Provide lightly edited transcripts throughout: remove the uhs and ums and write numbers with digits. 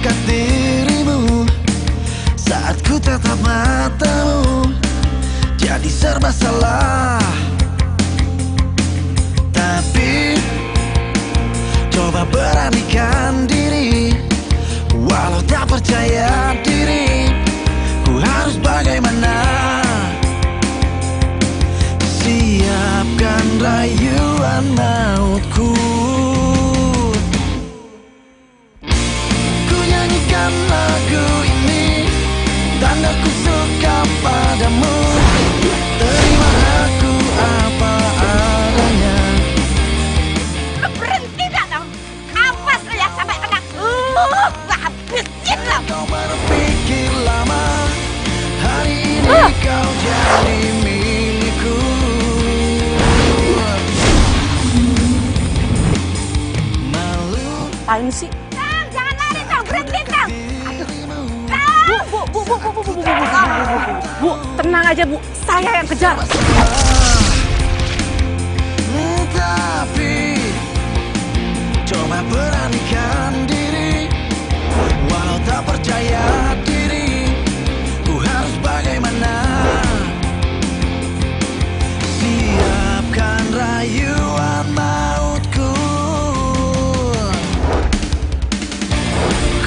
dekat dirimu, saat ku tatap matamu, jadi serba salah. Tapi coba beranikan diri, walau tak percaya diri, ku harus bagaimana? Siapkan rayuan mautku. Ku nyanyikan lagu ini, tanda ku suka padamu. Terima aku apa adanya. Lu berhenti gak dong? Awas lu ya sampai kena. Habisin lah. Kau berpikir lama, hari ini kau jadi milikku. Malu. Apaan sih? Tang, jangan lari Tang, berhenti Tang. Bu, tenang aja Bu, saya yang kejar. Tapi coba beranikan diri, walau tak percaya diri, ku harus bagaimana? Siapkan rayuan mautku.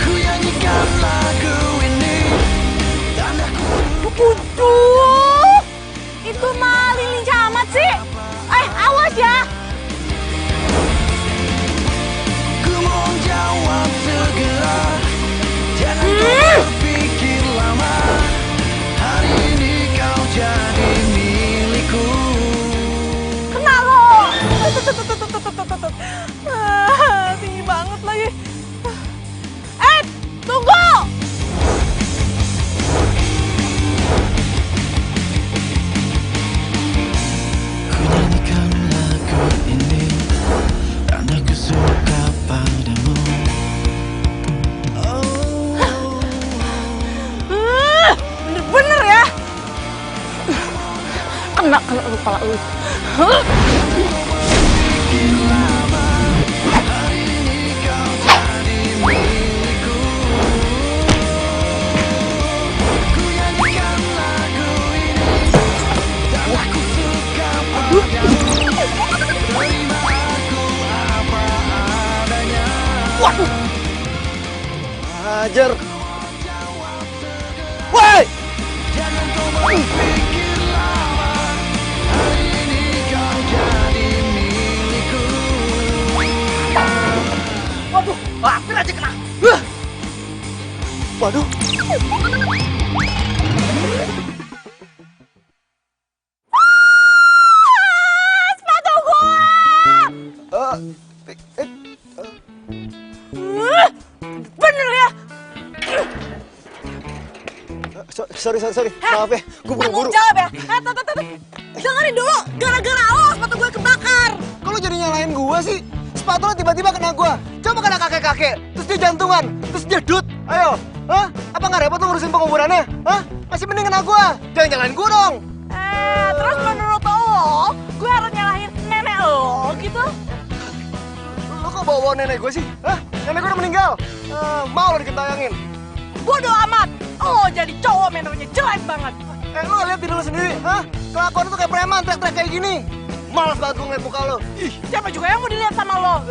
Ku nyanyikan lagu ini, tandaku. Waduh, itu mah lincah amat sih. Awas ya. Ku mau jawab segera, jangan kau berpikir lama, hari ini kau jadi milikku. Kena lo. Tinggi banget lagi. Tunggu. Ku nyanyikan lagu ini, karena ku suka padamu. Bener-bener ya. Kena lu pala lu. Hari ini kau jadi milikku. Ku nyanyikan lagu ini, karena ku suka padamu. Terima aku apa adanya. Waduh. Hajar. Woi! Jangan kau berpikir lama, hari ini kau jadi milikku. Waduh, hampir aja kena. Waduh. Sepatu gua. Bener ya. Sorry. Maaf ya, gue buru-buru. Tanggung jawab ya. Dengerin dulu, gara-gara lo sepatu gue kebakar. Kok lo jadi nyalain gue sih? Sepatu lo tiba-tiba kena gue. Coba kena kakek-kakek, terus dia jantungan, terus dia dut. Ayo, hah? Apa nggak repot lo ngurusin penguburannya? Hah? Masih mending kena gue. Jangan nyalain gue dong. Terus menurut lo, gue harus nyalahin nenek lo gitu? Lo kok bawa nenek gue sih? Hah? Nenek gue udah meninggal. Mau lo dikentayangin? Bodoh amat. Lo jadi cowok menernya jelek banget. Lo lihat diri lo sendiri, hah? Kelakuan tuh kayak preman, teriak-teriak kayak gini. Malas banget gue ngeliat muka lo. Ih, siapa juga yang mau dilihat sama lo?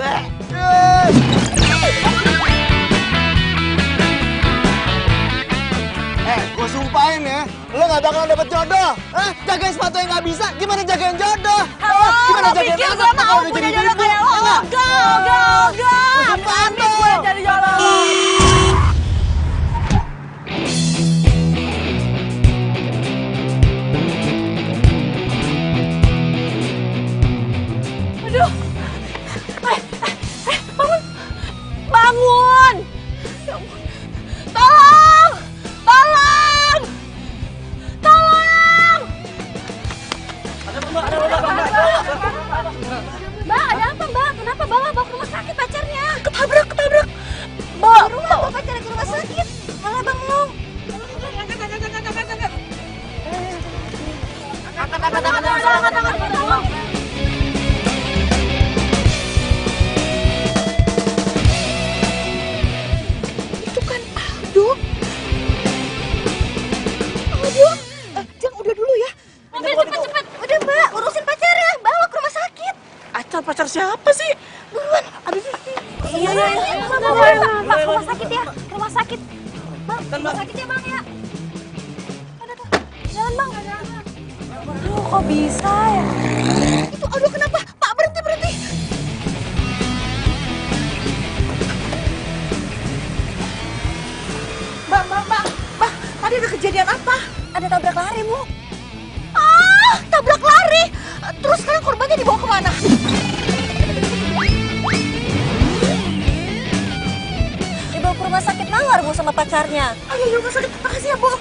Gue sumpahin ya, lo gak bakalan dapet jodoh. Hah? Jagain sepatu yang gak bisa, gimana jagain jodoh? Gimana jagain pikir anak gue mau kalau udah punya jadi jodoh ibu? kayak lo? Enggak. Gue sumpahin Berani gue lo. jadi jodoh. Aduh. Bangun. Bangun. Ya ampun. Tolong. Mbak, ada apa Mbak? Kenapa bawa ke rumah sakit pacarnya? Ketabrak. Mbak, bawa pacarnya ke rumah sakit. Malah bengong. Angkat. Itu kan Rumah sakit ya bang ya. Aduh, jalan bang. Aduh, kok bisa ya? Itu aduh kenapa? Pak berhenti. Mbak, tadi ada kejadian apa? Ada tabrak lari bu. Ah, tabrak lari. Terus sekarang korbannya dibawa kemana? Dibawa ke rumah sakit Mawar bu sama pacarnya. Oh iya, rumah sakit. Makasih ya, Bu.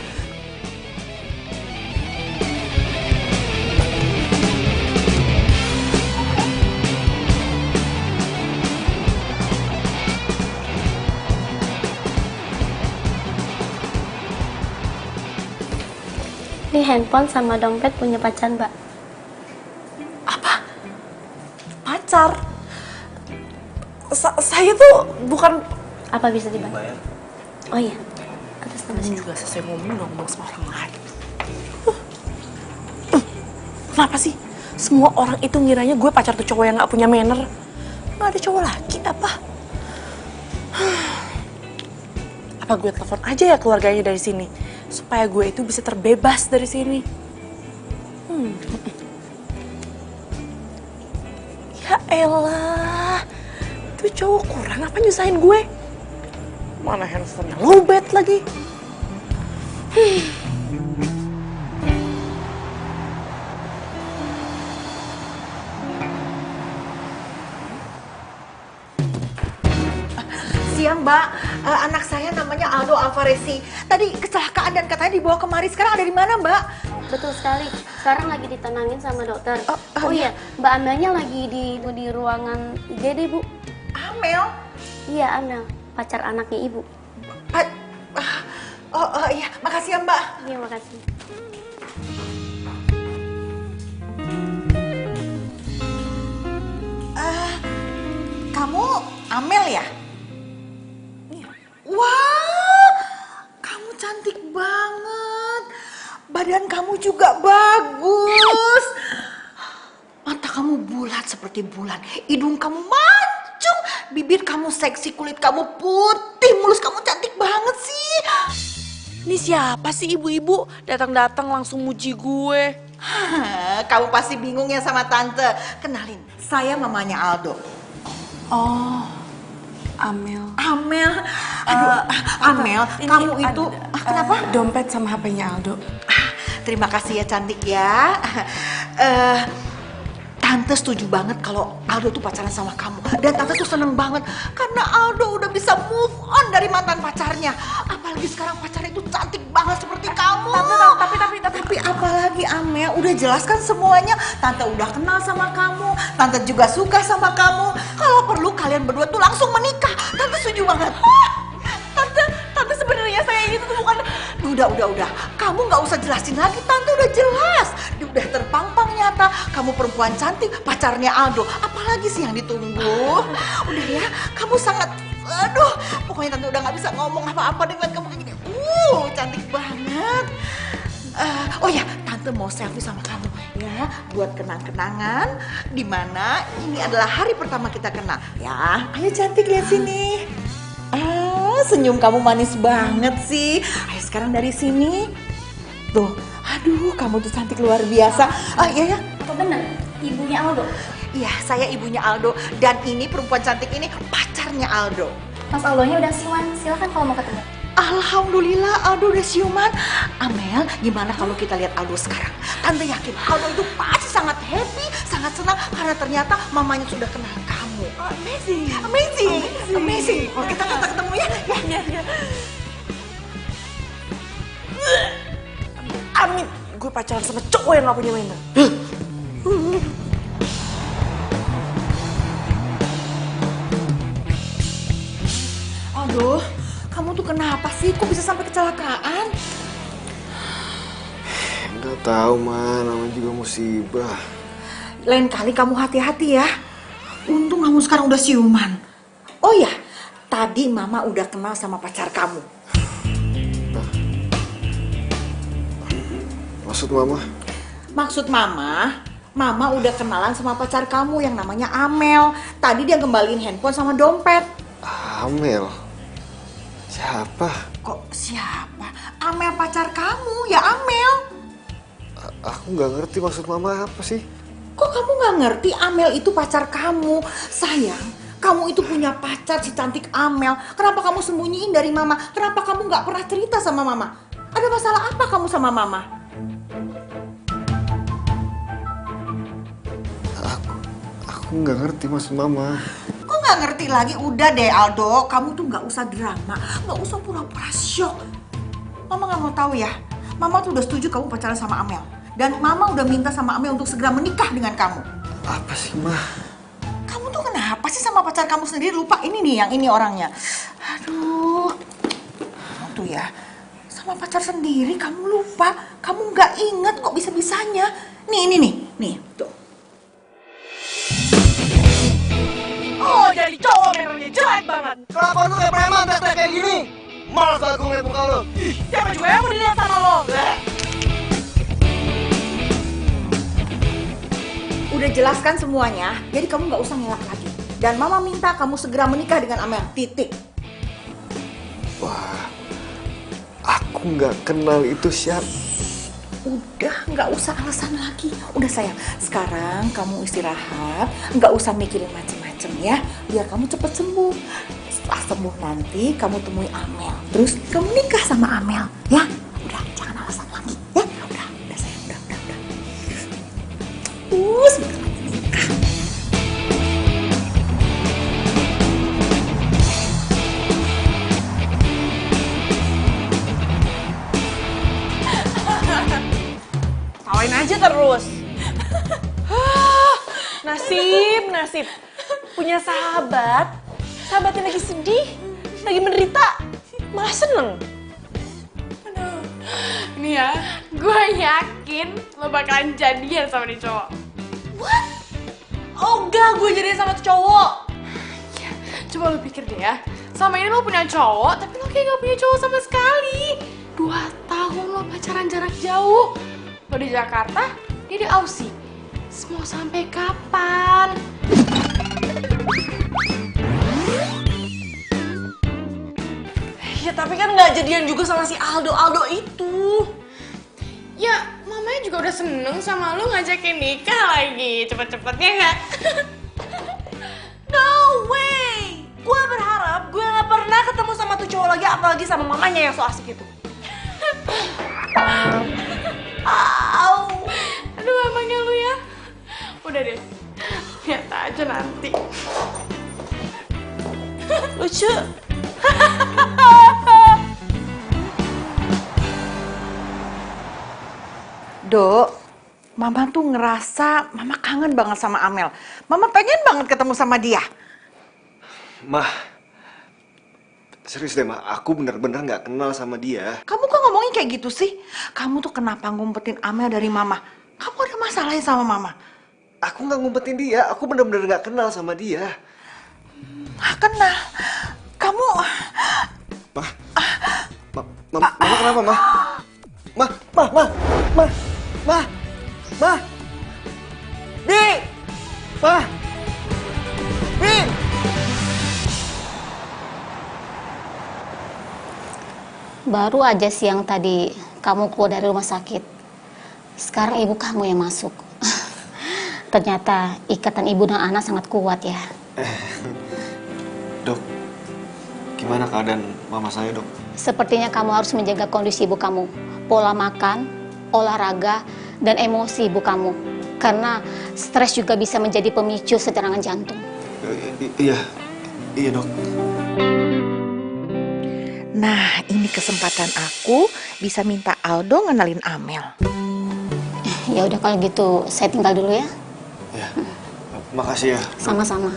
Ini handphone sama dompet punya pacar Mbak. Apa? Pacar? Saya tuh bukan... Apa bisa dibantu? Oh iya, atas nama Ini siapa? juga selesai ngomong sama orang lain. Kenapa sih? Semua orang itu ngiranya gue pacar tuh cowok yang gak punya manner. Gak ada cowok lagi apa? Apa gue telepon aja ya keluarganya dari sini? Supaya gue itu bisa terbebas dari sini. Ya elah. Tuh cowok kurang apa nyusahin gue? Mana handphonenya lowbat lagi. Siang Mbak, anak saya namanya Aldo Alvarezi. Tadi kecelakaan dan katanya dibawa kemari. Sekarang ada di mana Mbak? Betul sekali. Sekarang lagi ditenangin sama dokter. Oh, Iya, Mbak Amelnya lagi di ruangan IGD, Bu. Amel? Iya, Amel, pacar anaknya Ibu. Iya, makasih ya Mbak. Iya, makasih. Kamu Amel ya? Wah, kamu cantik banget. Badan kamu juga bagus. Mata kamu bulat seperti bulan. Hidung kamu mancung. Bibir kamu seksi, kulit kamu putih. Mulus kamu cantik banget sih. Ini siapa sih ibu-ibu datang-datang langsung muji gue? Kamu pasti bingung ya sama tante. Kenalin, saya mamanya Aldo. Oh, Amel. Amel, aduh, Amel, Ini kamu itu kenapa? Dompet sama HP-nya Aldo. Terima kasih ya cantik ya. Tante setuju banget kalau Aldo tuh pacaran sama kamu. Dan tante tuh seneng banget karena Aldo udah bisa move on dari mantan pacarnya. Apalagi sekarang pacarnya itu cantik banget seperti kamu. Tapi apalagi Amel, udah jelaskan semuanya. Tante udah kenal sama kamu. Tante juga suka sama kamu. Kalau perlu kalian berdua tuh langsung menikah. Tante setuju banget. Tante sebenarnya saya itu tuh bukan... Udah. Kamu nggak usah jelasin lagi, Tante udah jelas. Udah terpampang nyata. Kamu perempuan cantik, pacarnya Aldo. Apalagi sih yang ditunggu? Udah ya, kamu sangat... Aduh, pokoknya Tante udah nggak bisa ngomong apa-apa dengan kamu kayak gini. Cantik banget. Oh ya, Tante mau selfie sama kamu ya, buat kenang-kenangan. Dimana ini adalah hari pertama kita kenal. Ya, ayo cantik lihat sini. Senyum kamu manis banget sih. Ayo sekarang dari sini. Tuh, aduh kamu tuh cantik luar biasa. Iya ya. Apa benar? Ibunya Aldo? Iya, saya ibunya Aldo. Dan ini perempuan cantik ini pacarnya Aldo. Mas Aldonya udah siuman, silakan kalau mau ketemu. Alhamdulillah Aldo udah siuman. Amel, gimana kalau kita lihat Aldo sekarang? Tante yakin Aldo itu pasti sangat happy, sangat senang karena ternyata mamanya sudah kenal kamu. Amazing. Oh, kita ketemu ya. Ya. Amin, gue pacaran sama cowok yang gak punya manner. Aduh, kamu tuh kenapa sih? Kok bisa sampai kecelakaan? Nggak tahu, Man. Namanya juga musibah. Lain kali kamu hati-hati ya. Untung kamu sekarang udah siuman. Oh ya, tadi Mama udah kenal sama pacar kamu. Maksud Mama? Maksud Mama udah kenalan sama pacar kamu yang namanya Amel. Tadi dia kembaliin handphone sama dompet. Amel. Siapa? Kok siapa? Amel pacar kamu, ya Amel. Aku nggak ngerti maksud mama apa sih. Kok kamu nggak ngerti Amel itu pacar kamu? Sayang, kamu itu punya pacar si cantik Amel. Kenapa kamu sembunyiin dari mama? Kenapa kamu nggak pernah cerita sama mama? Ada masalah apa kamu sama mama? Aku nggak ngerti maksud mama. Kok nggak ngerti lagi? Udah deh Aldo, kamu tuh nggak usah drama, nggak usah pura-pura syok. Mama nggak mau tahu ya. Mama tuh udah setuju kamu pacaran sama Amel. Dan Mama udah minta sama Amel untuk segera menikah dengan kamu. Apa sih, Ma? Kamu tuh kenapa sih sama pacar kamu sendiri lupa ini nih, yang ini orangnya. Aduh, kamu tuh ya, sama pacar sendiri kamu lupa. Kamu nggak inget kok bisa-bisanya. Nih, nih, tuh. Oh, jadi cowok memangnya jelek banget. Kenapa lu kayak preman tek-tek kayak gini? Males banget gue ngeliat muka lu. Siapa juga yang mau dilihat sama lo? Udah jelaskan semuanya, jadi kamu nggak usah ngelak lagi. Dan Mama minta kamu segera menikah dengan Amel, titik. Wah, aku nggak kenal itu siapa. Udah, nggak usah alasan lagi. Udah sayang, sekarang kamu istirahat, nggak usah mikirin macem-macem ya. Biar kamu cepet sembuh. Setelah sembuh nanti kamu temui Amel. Terus kamu nikah sama Amel, ya. Udah, jangan alasan lagi, ya. Udah sayang, udah. Sebentar lagi nikah. Tawain aja terus. Nasib. Punya sahabatnya lagi sedih, lagi menderita, malah seneng. Nih ya, gue yakin lo bakalan jadian sama nih cowok. What? Oh enggak, gue jadian sama tuh cowok. Ya, coba lo pikir deh ya, sama ini lo punya cowok, tapi lo kayak gak punya cowok sama sekali. 2 tahun lo pacaran jarak jauh. Lo di Jakarta, dia di Aussie. Mau sampai kapan? Ya tapi kan nggak jadian juga sama si Aldo itu. Ya, mamanya juga udah seneng sama lo ngajakin nikah lagi. Cepet-cepetnya nggak? No way. Gue berharap gue nggak pernah ketemu sama tuh cowok lagi, apalagi sama mamanya yang so asik itu. Au. Aduh, emangnya lu ya? Udah deh, lihat aja nanti. Lucu. Dok, Mama tuh ngerasa Mama kangen banget sama Amel. Mama pengen banget ketemu sama dia. Mah, serius deh, Mah. Aku bener-bener nggak kenal sama dia. Kamu kok ngomongin kayak gitu sih? Kamu tuh kenapa ngumpetin Amel dari Mama? Kamu ada masalah ya sama Mama? Aku nggak ngumpetin dia. Aku bener-bener nggak kenal sama dia. Kenal. Kamu... Mah, Mama kenapa, Mah? Mah, Bi! Mah! Bi! Baru aja siang tadi kamu keluar dari rumah sakit. Sekarang ibu kamu yang masuk. Ternyata ikatan ibu dan anak sangat kuat ya. Dok, gimana keadaan mama saya, Dok? Sepertinya kamu harus menjaga kondisi ibu kamu. Pola makan, olahraga, dan emosi ibu kamu. Karena stres juga bisa menjadi pemicu serangan jantung. Iya, Dok. Nah, ini kesempatan aku bisa minta Aldo ngenalin Amel. Ya udah kalau gitu saya tinggal dulu ya. Ya, makasih ya. Sama-sama.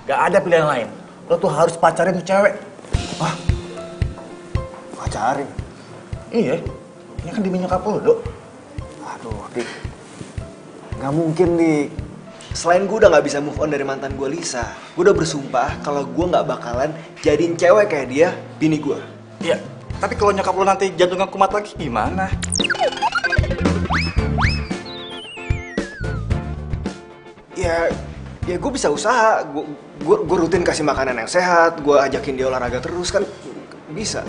Gak ada pilihan lain. Lo tuh harus pacarin tuh cewek. Wah, pacarin? Iya, ini kan demi nyokap lo, Dok. Aduh, Dik. Gak mungkin, Dik. Selain gue udah gak bisa move on dari mantan gue Lisa, gue udah bersumpah kalau gue gak bakalan jadiin cewek kayak dia bini gue. Iya, tapi kalau nyokap lo nanti jantungnya kumat lagi gimana? Ya gue bisa usaha, gue rutin kasih makanan yang sehat, gue ajakin dia olahraga terus kan bisa.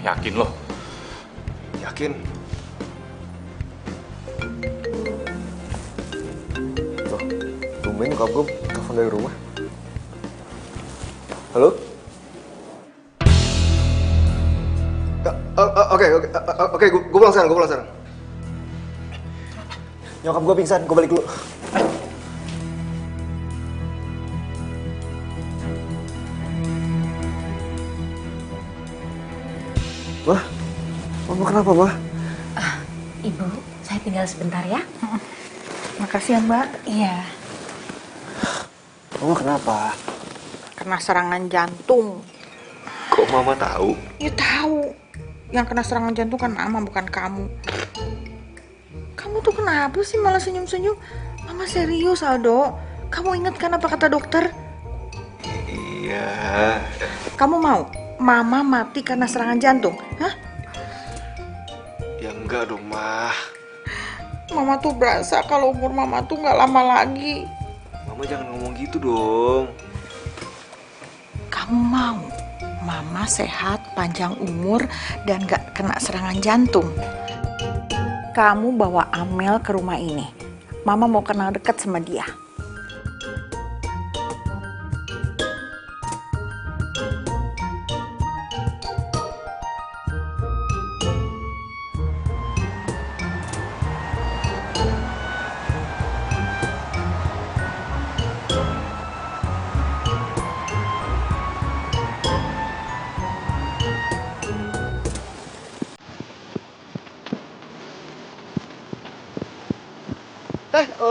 Yakin lo? Yakin? Loh, tumben nyokap gue telepon dari rumah. Halo? Oke, gue pulang sekarang, Nyokap gue pingsan, gue balik dulu. Wah, Mama kenapa, Ma? Ibu, saya tinggal sebentar ya. Makasih ya, Mbak. Iya. Mama kenapa? Kena serangan jantung. Kok Mama tahu? Ya tahu. Yang kena serangan jantung kan Mama, bukan kamu. Kamu tuh kenapa sih malah senyum-senyum? Mama serius, Aldo. Kamu ingat kan apa kata dokter? Iya. Kamu mau Mama mati karena serangan jantung? Hah? Ya enggak dong, Ma. Mama tuh berasa kalau umur Mama tuh nggak lama lagi. Mama jangan ngomong gitu dong. Kamu mau Mama sehat, panjang umur, dan gak kena serangan jantung? Kamu bawa Amel ke rumah ini. Mama mau kenal dekat sama dia.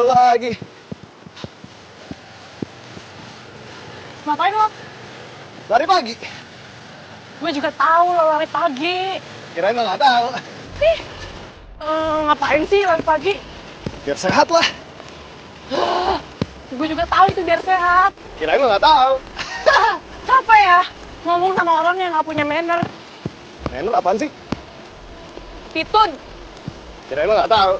Lagi. Ngapain lo? Lari pagi. Gue juga tahu lo lari pagi. Kirain lo nggak tahu. Ngapain sih lari pagi? Biar sehat lah. Gue juga tahu itu biar sehat. Kirain lo nggak tahu. Apa ya? Ngomong sama orang yang nggak punya manner. Manner apaan sih? Pitun. Kirain lo nggak tahu.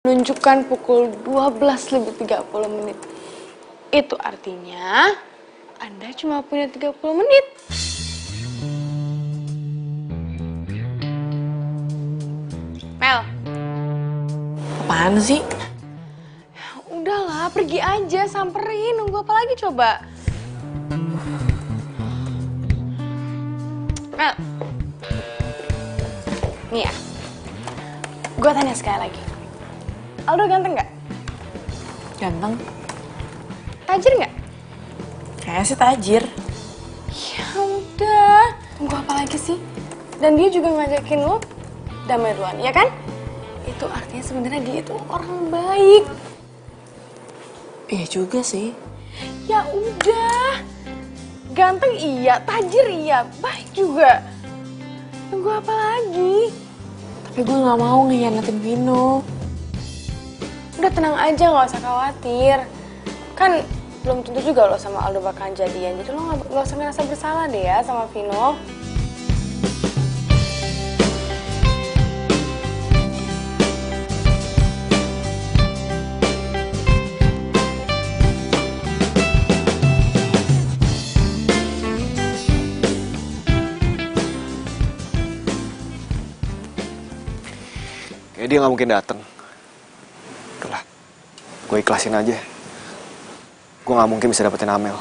Menunjukkan pukul 12:30. Itu artinya Anda cuma punya 30 menit. Mel. Apaan sih? Udahlah, pergi aja, samperin. Nunggu apa lagi coba? Mel. Nih ya. Gue tanya sekali lagi. Aldo ganteng nggak? Ganteng. Tajir nggak? Kayaknya sih tajir. Ya udah, tunggu apa lagi sih? Dan dia juga ngajakin lo damai duluan, ya kan? itu artinya sebenarnya dia itu orang baik. Iya juga sih. Ya udah. Ganteng iya, tajir iya, baik juga. Tunggu apa lagi? Tapi gue gak mau ngehianatin Vino. Udah tenang aja, gak usah khawatir. Kan belum tentu juga lo sama Aldo bakalan jadian. Jadi lo gak usah ngerasa bersalah deh ya sama Vino. Kayak dia nggak mungkin datang. Udahlah, gue ikhlasin aja. Gue nggak mungkin bisa dapetin Amel.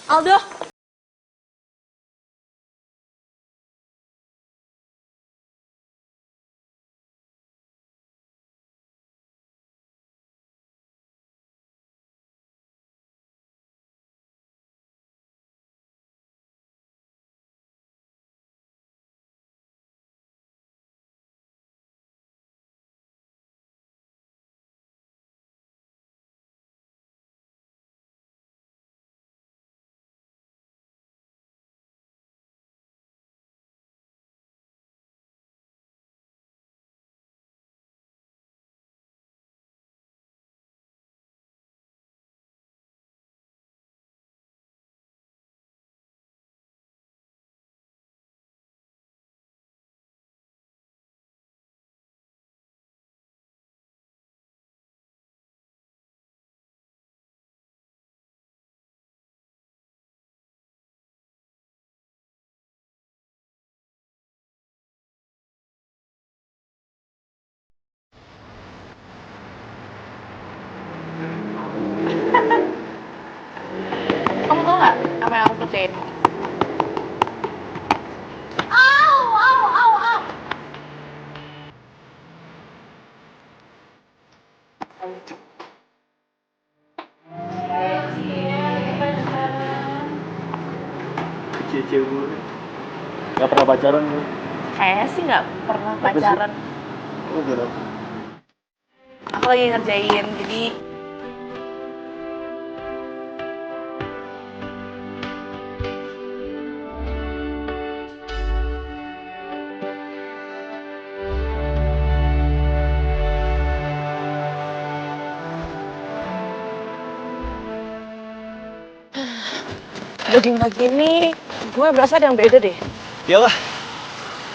Aldo! Kamu tau gak apa yang aku kerjain? Cie-cie gue. Gak pernah pacaran gue. Kayaknya sih gak pernah pacaran. Oh, gitu. Aku lagi ngerjain, jadi... Jogging pagi ini, gue berasa ada yang beda deh. Iyalah,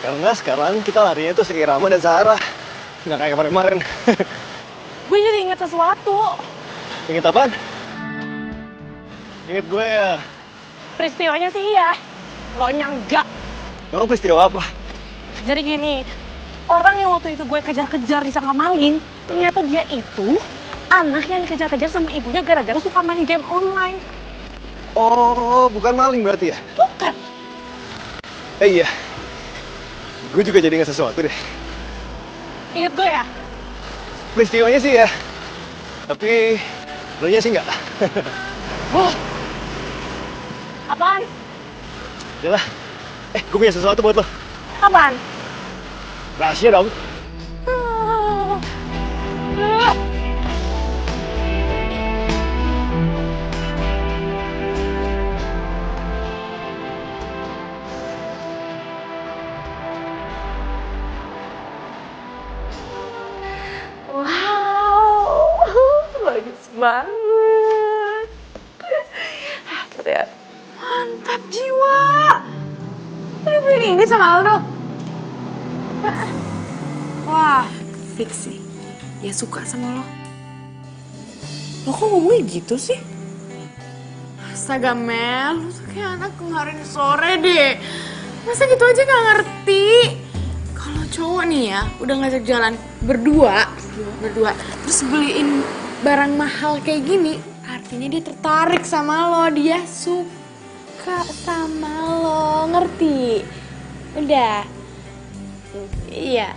karena sekarang kita larinya tuh seirama dan searah. Nggak kayak kemarin-kemarin. Gue jadi inget sesuatu. Ingat apaan? Ingat gue ya. Peristiwanya sih iya, lo enggak. Kamu peristiwa apa? Jadi gini, orang yang waktu itu gue kejar-kejar disangka maling, ternyata dia itu anak yang dikejar-kejar sama ibunya gara-gara suka main game online. Oh, bukan maling berarti ya? Bukan. Iya. Gue juga jadi ingat sesuatu deh. Ingat gue ya? Peristiwanya sih ya. Tapi lo nya sih nggak. Apaan? Yalah. Gue punya sesuatu buat lo. Apaan? Rahasia dong. Bagus banget. Lihat. Mantap jiwa. Udah beli ini sama Aldo. Wah, fix sih. Dia suka sama lo. Lo kok ngomongnya gitu sih? Astaga Mel, lu tuh kayak anak kemarin sore deh. Masa gitu aja gak ngerti? Kalau cowok nih ya, udah ngajak jalan berdua, terus beliin barang mahal kayak gini, artinya dia tertarik sama lo, dia suka sama lo, ngerti? Udah. Iya.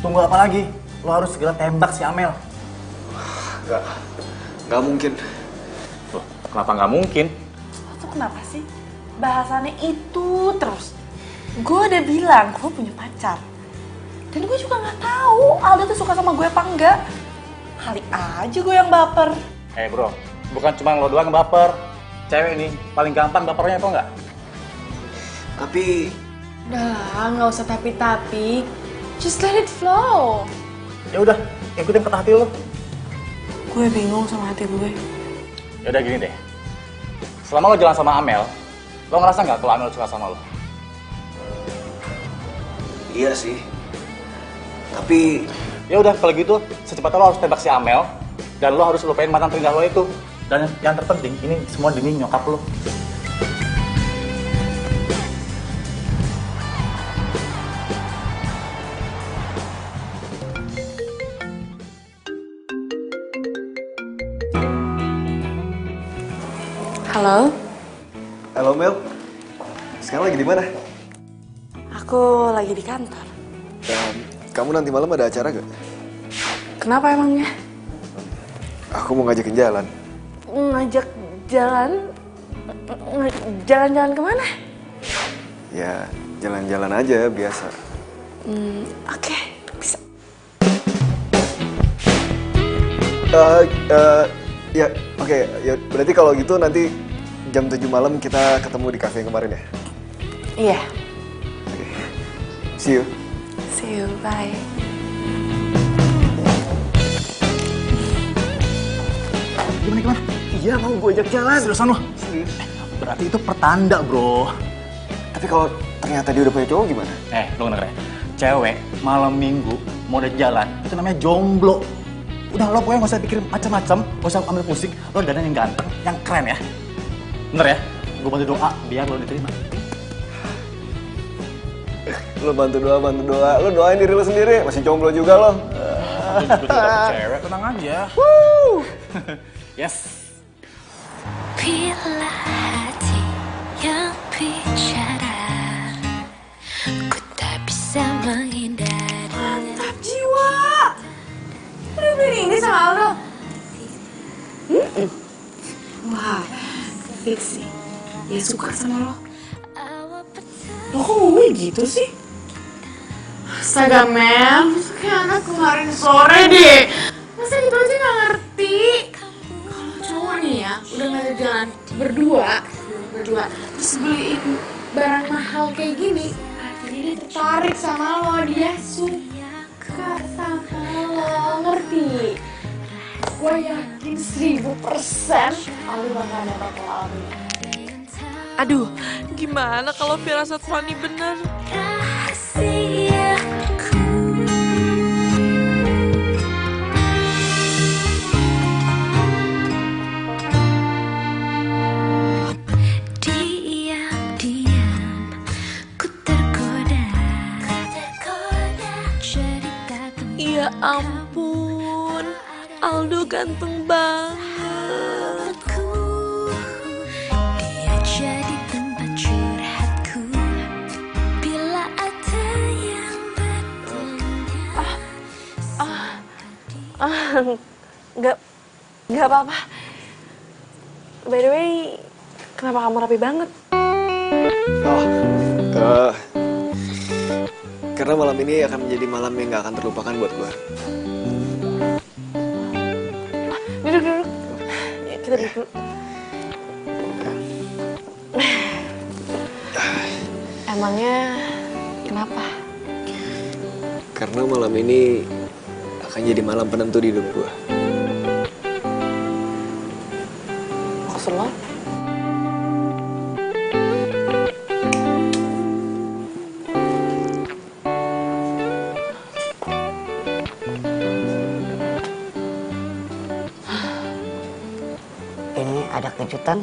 Tunggu apa lagi? lo harus segera tembak si Amel. Nggak mungkin. Loh, kenapa nggak mungkin? Lo tuh kenapa sih? Bahasannya itu terus. Gue udah bilang gue punya pacar. Dan gue juga nggak tahu Aldo tuh suka sama gue apa enggak. Kali aja gue yang baper. Bro, bukan cuma lo doang yang baper. Cewek ini paling gampang bapernya tau nggak? Tapi Udah lah, nggak usah tapi-tapi. Just let it flow. Ya udah, ikutin kata hati lo. Gue bingung sama hati gue. Ya udah gini deh. Selama lo jalan sama Amel, lo ngerasa nggak kalau Amel suka sama lo? iya sih. Tapi Ya udah kalau gitu, secepatnya lo harus tembak si Amel dan lo harus lupain mantan terindah lo itu. Dan yang terpenting, ini semua demi nyokap lo. Halo, halo Mel. Sekarang lagi di mana? aku lagi di kantor. Kamu nanti malam ada acara gak? Kenapa emangnya? Aku mau ngajakin jalan. Ngajak jalan? Jalan-jalan kemana? Ya, jalan-jalan aja biasa. Oke, bisa. Ya, oke. Ya, berarti kalau gitu nanti jam 7 malam kita ketemu di cafe yang kemarin ya? Iya, See you. see you, bye. Gimana? Iya, mau gue ajak jalan. Seriusan lo? Berarti itu pertanda, bro. Tapi kalau ternyata dia udah punya cowok gimana? Lo denger ya? Cewek malam minggu mau udah jalan, itu namanya jomblo. Udah lo pokoknya gak usah pikir macam-macam, gak usah ambil pusing. Lo dandan yang ganteng, yang keren ya. Bener ya? Gue bantu doa biar lo diterima. Lo bantu doa. Lo doain diri lo sendiri. Masih jomblo juga lo. Gue juga dapet cewek, tenang aja. Yes. Bila hati yang bicara, ku tak bisa menghindari. Mantap jiwa! Udah beli ini sama Aldo? Wah, fix sih. Dia suka sama lo. Lo kok ngomong gitu sih? Astaga, Mel. Lu kayak anak kemarin sore deh. Masa gitu aja gak ngerti? Kalau cowok nih ya, udah ngajak jalan berdua, terus beliin barang mahal kayak gini, artinya dia tertarik sama lo, dia suka sama lo, ngerti? Gue yakin 1000% Aldo bakal dapat pengalaman. Aduh, gimana kalau firasat Fanny bener? Rahasiaku, diam-diam ku tergoda cerita tentang Ya ampun, Aldo ganteng banget. aku. Dia jadi tempat curhatku bila ada yang bertanya. Nggak apa-apa. By the way, kenapa kamu rapi banget? Karena malam ini akan menjadi malam yang gak akan terlupakan buat gue. Duduk. Ya, kita duduk dulu. Emangnya kenapa? Karena malam ini akan jadi malam penentu di hidup gue. Maksud lo? Ini ada kejutan.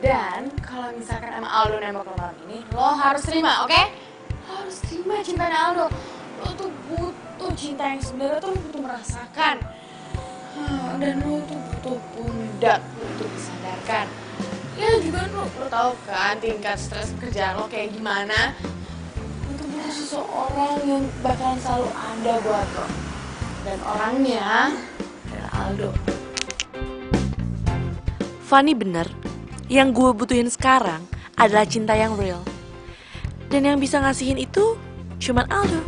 Dan kalau misalkan emang Aldo nembak lo malam ini, lo harus terima, oke? Lo harus terima cintanya Aldo. Lo tuh butuh cinta yang sebenarnya tuh lo butuh merasakan. Dan lo tuh butuh pundak untuk disadarkan. Ya juga lo tahu kan tingkat stres pekerjaan lo kayak gimana. Lo tuh butuh seseorang yang bakalan selalu ada buat lo. Dan orangnya adalah Aldo. Fanny bener, yang gue butuhin sekarang adalah cinta yang real. Dan yang bisa ngasihin itu cuman Aldo.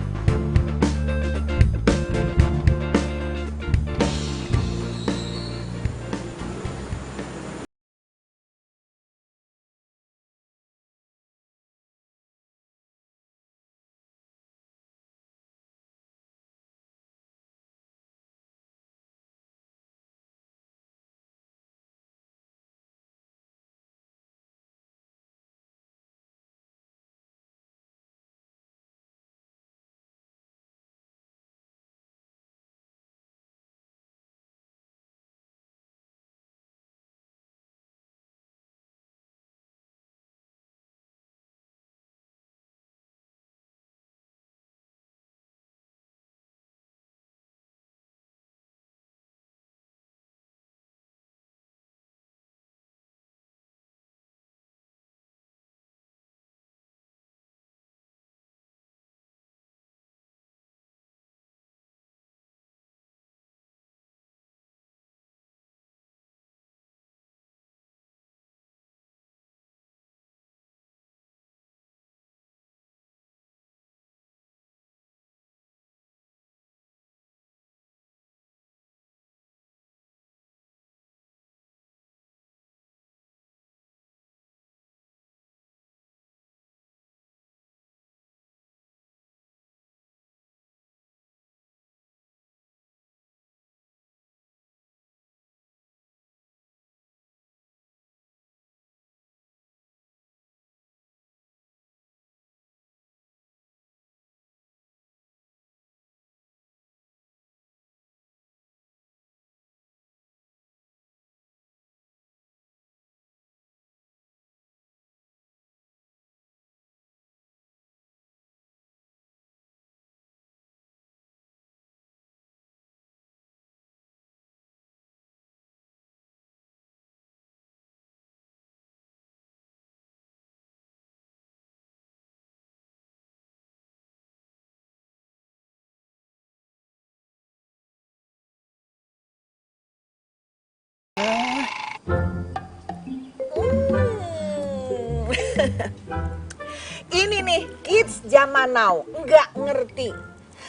Ini nih, kids zaman now, nggak ngerti.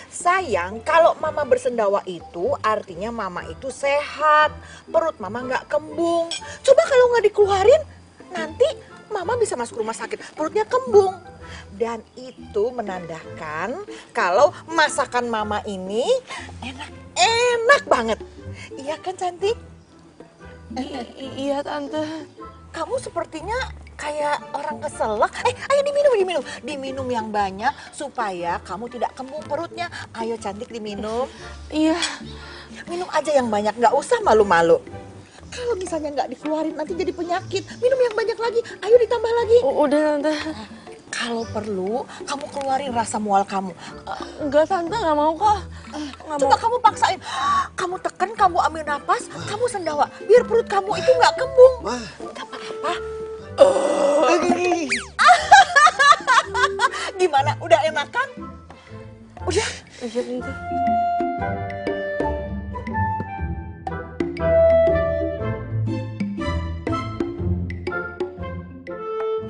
Sayang, kalau mama bersendawa itu artinya mama itu sehat, perut mama nggak kembung. Coba kalau nggak dikeluarin, nanti mama bisa masuk rumah sakit, perutnya kembung. Dan itu menandakan kalau masakan mama ini enak banget. Iya kan cantik? Iya tante. Kamu sepertinya kayak orang keselak. Ayo diminum. Diminum yang banyak supaya kamu tidak kembung perutnya. Ayo cantik diminum. Iya. Minum aja yang banyak, nggak usah malu-malu. Kalau misalnya nggak dikeluarin nanti jadi penyakit. Minum yang banyak lagi. Ayo ditambah lagi. Udah tante. Kalau perlu, kamu keluarin rasa mual kamu. Enggak tante, nggak mau kok. Nggak Coba mau. kamu paksain. Kamu tekan, kamu ambil napas, kamu sendawa. Biar perut kamu itu nggak kembung. Nggak apa-apa. Gimana? Udah enakan? Udah? Iya tante.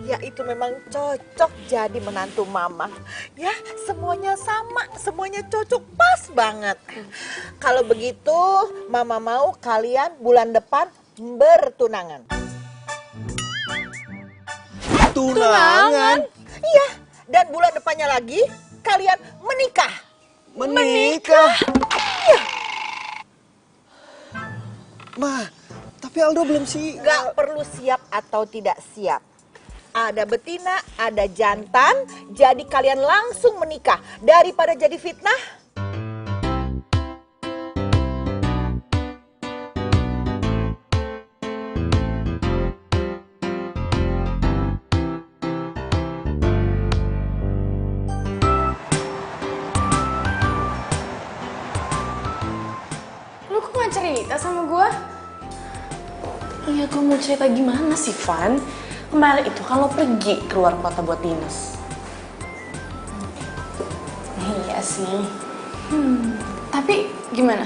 Ya itu memang cocok jadi menantu mama. Ya semuanya sama, semuanya cocok, pas banget. Kalau begitu mama mau kalian bulan depan bertunangan. Tunangan? Iya, dan bulan depannya lagi kalian menikah. Menikah? Iya. Ma, tapi Aldo belum sih. Gak perlu siap atau tidak siap. Ada betina, ada jantan, jadi kalian langsung menikah. Daripada jadi fitnah. kok gak cerita sama gue? Iya, gue mau cerita gimana sih, Van? Kemarin itu kan lo pergi keluar kota buat dinas. Iya sih. Tapi gimana?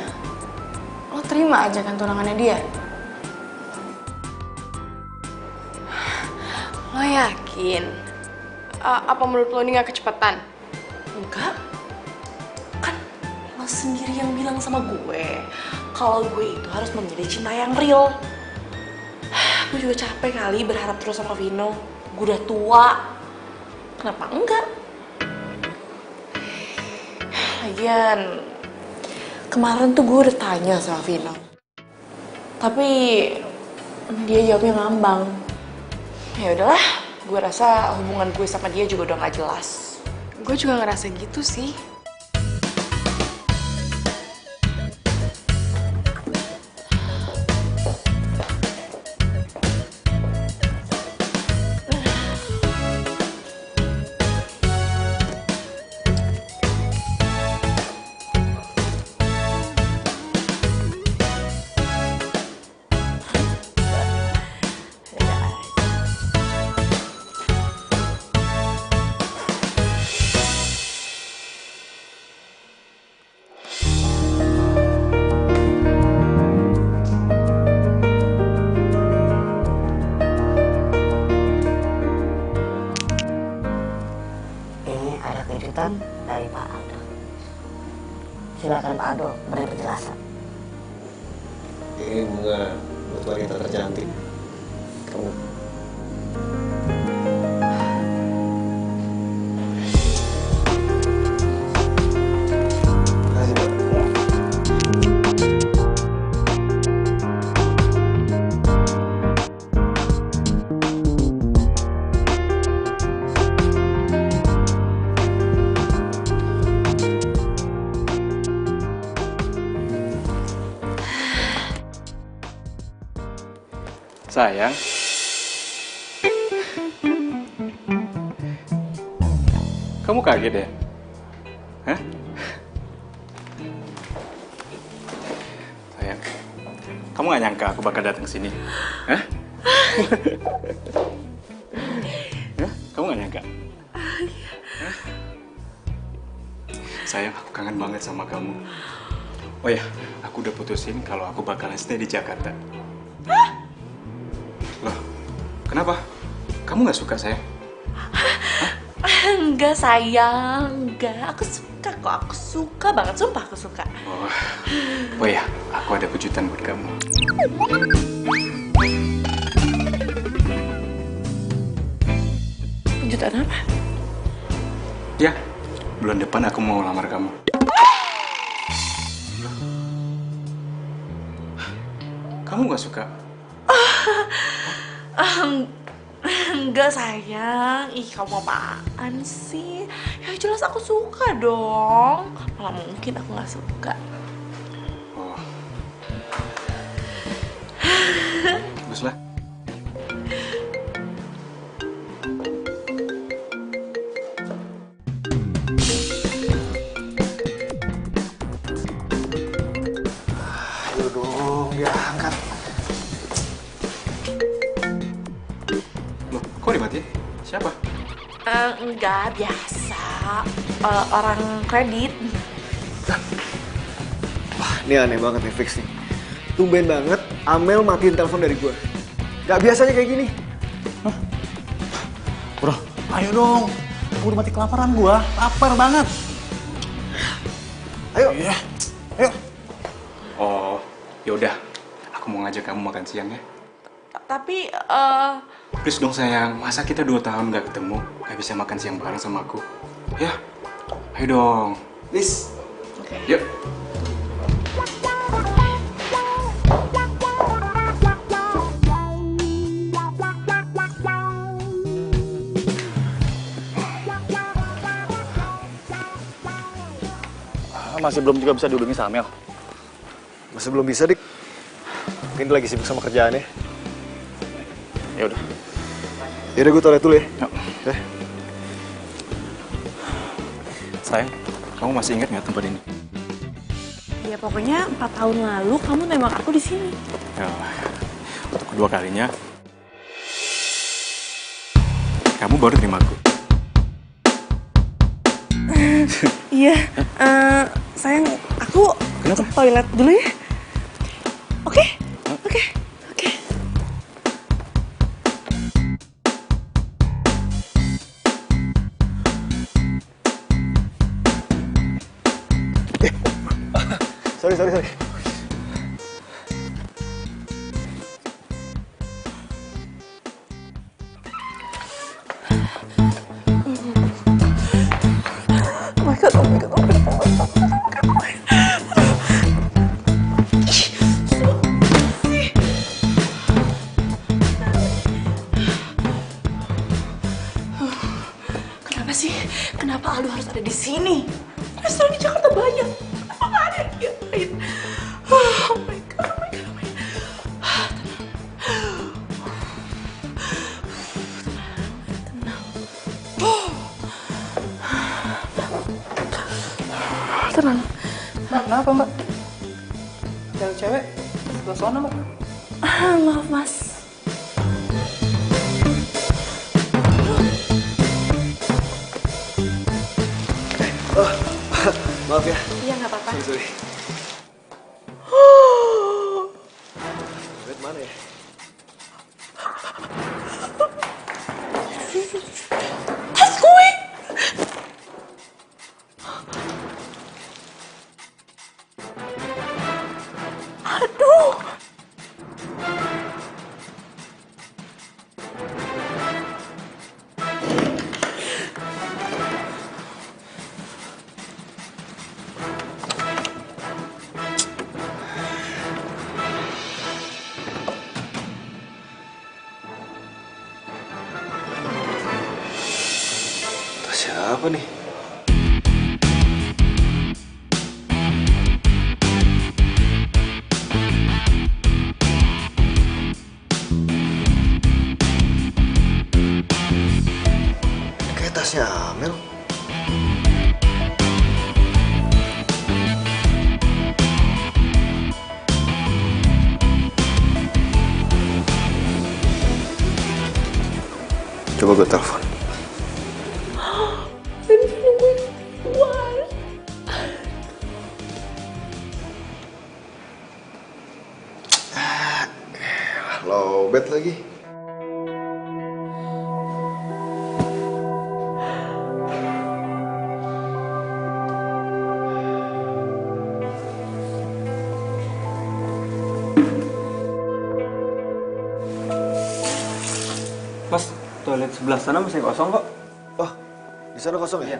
Lo terima aja kan tunangannya dia? Lo yakin? Apa menurut lo ini gak kecepatan? Enggak. Kan lo sendiri yang bilang sama gue kalau gue itu harus memilih cinta yang real. Gue juga capek kali berharap terus sama Vino. Gue udah tua. Kenapa enggak? Lagian kemarin tuh gue udah tanya sama Vino. Tapi dia jawabnya ngambang. Ya udahlah, gue rasa hubungan gue sama dia juga udah gak jelas. Gue juga ngerasa gitu sih. kejutan dari Pak Aldo. Silakan Pak Aldo beri penjelasan. Ini bunga buat wanita tercantik. Kamu. Makasih, Pak. Sayang, kamu kaget ya? Hah? Sayang, kamu gak nyangka aku bakal datang sini? Hah? Hah? Kamu gak nyangka? Hah? Sayang, aku kangen banget sama kamu. Oh ya, aku udah putusin kalau aku bakalan stay di Jakarta. Loh, kenapa? Kamu nggak suka, sayang? Enggak, sayang. Enggak, aku suka kok. Aku suka banget, sumpah aku suka. Oh ya, aku ada kejutan buat kamu. Kejutan apa? Ya, bulan depan aku mau lamar kamu. Kamu nggak suka? Enggak, sayang. Ih, kamu apaan sih? Ya jelas aku suka dong. Malah mungkin aku nggak suka. Oh. Baguslah. Ayo dong, diangkat. Loh, kok dimatiin? Siapa? Enggak, biasa. Orang kredit. Wah, ini aneh banget nih, fix nih. Tumben banget Amel matiin telepon dari gua. Gak biasanya kayak gini. Bro, ayo dong. Aku udah mati kelaparan gua. Lapar banget. Ayo. Iya. Ayo. Oh, yaudah. Aku mau ngajak kamu makan siang ya. Tapi, Please dong sayang, masa kita 2 tahun gak ketemu, gak bisa makan siang bareng sama aku? Ya, ayo dong. Please. Yuk. Masih belum juga bisa dihubungi sama Mel. Masih belum bisa, Dik. Mungkin dia lagi sibuk sama kerjaannya. Ya udah. Yaudah, gue toilet dulu ya. Yuk. Sayang, kamu masih ingat nggak tempat ini? Ya pokoknya 4 tahun lalu kamu nembak aku di sini. Ya, untuk kedua kalinya, kamu baru terima aku. Iya, sayang, aku ke toilet dulu ya. Oke? Oke. Sorry. Oh my god. Kenapa sih? Kenapa Aldo harus ada di sini? Restoran di Jakarta banyak. Kenapa nggak ada dia? Oh my god. Tenang. Mbak, kenapa mbak? Cewek-cewek sebelah sana mbak. Maaf mas. Maaf ya. Iya nggak apa-apa. Sorry. Bed mana ya? Tas gue. Aduh. Tas siapa nih? Kayak tasnya Amel. Coba gue telepon. Lowbat lagi. Mas, toilet sebelah sana masih kosong kok. Oh, di sana kosong ya?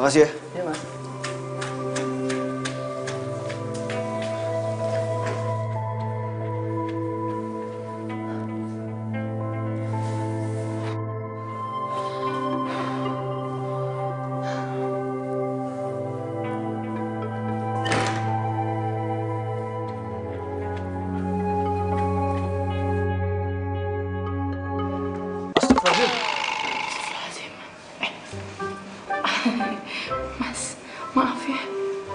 Makasih ya. Iya mas. Mas, maaf ya.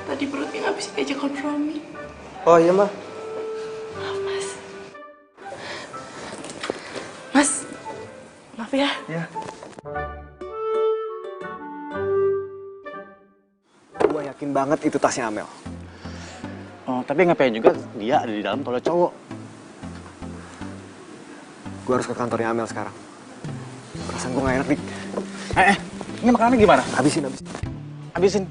Tadi perutnya nggak bisa diajak kompromi. Oh iya mah. Maaf, Mas. Mas, maaf ya. Iya. Gue yakin banget itu tasnya Amel. Oh, tapi ngapain juga dia ada di dalam toilet cowok? Gue harus ke kantornya Amel sekarang. Perasaan gue gak enak, Dik. Ini makanannya gimana? Habisin. Habisin.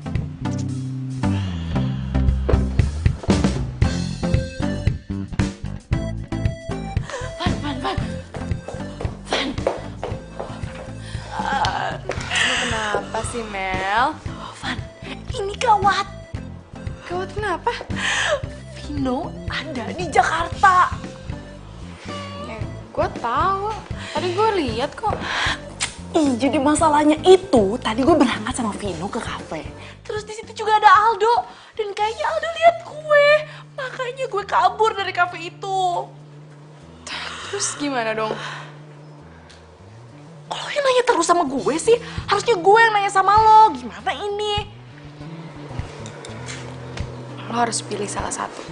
Kenapa sih Mel? Van, ini gawat. Gawat kenapa? Vino ada di Jakarta. Gue tahu. Tadi gue lihat kok. Jadi masalahnya itu tadi gue berangkat sama Vino ke kafe. Terus di situ juga ada Aldo dan kayaknya Aldo lihat gue. Makanya gue kabur dari kafe itu. Terus gimana dong? Kok lo yang nanya terus sama gue sih? Harusnya gue yang nanya sama lo. Gimana ini? lo harus pilih salah satu.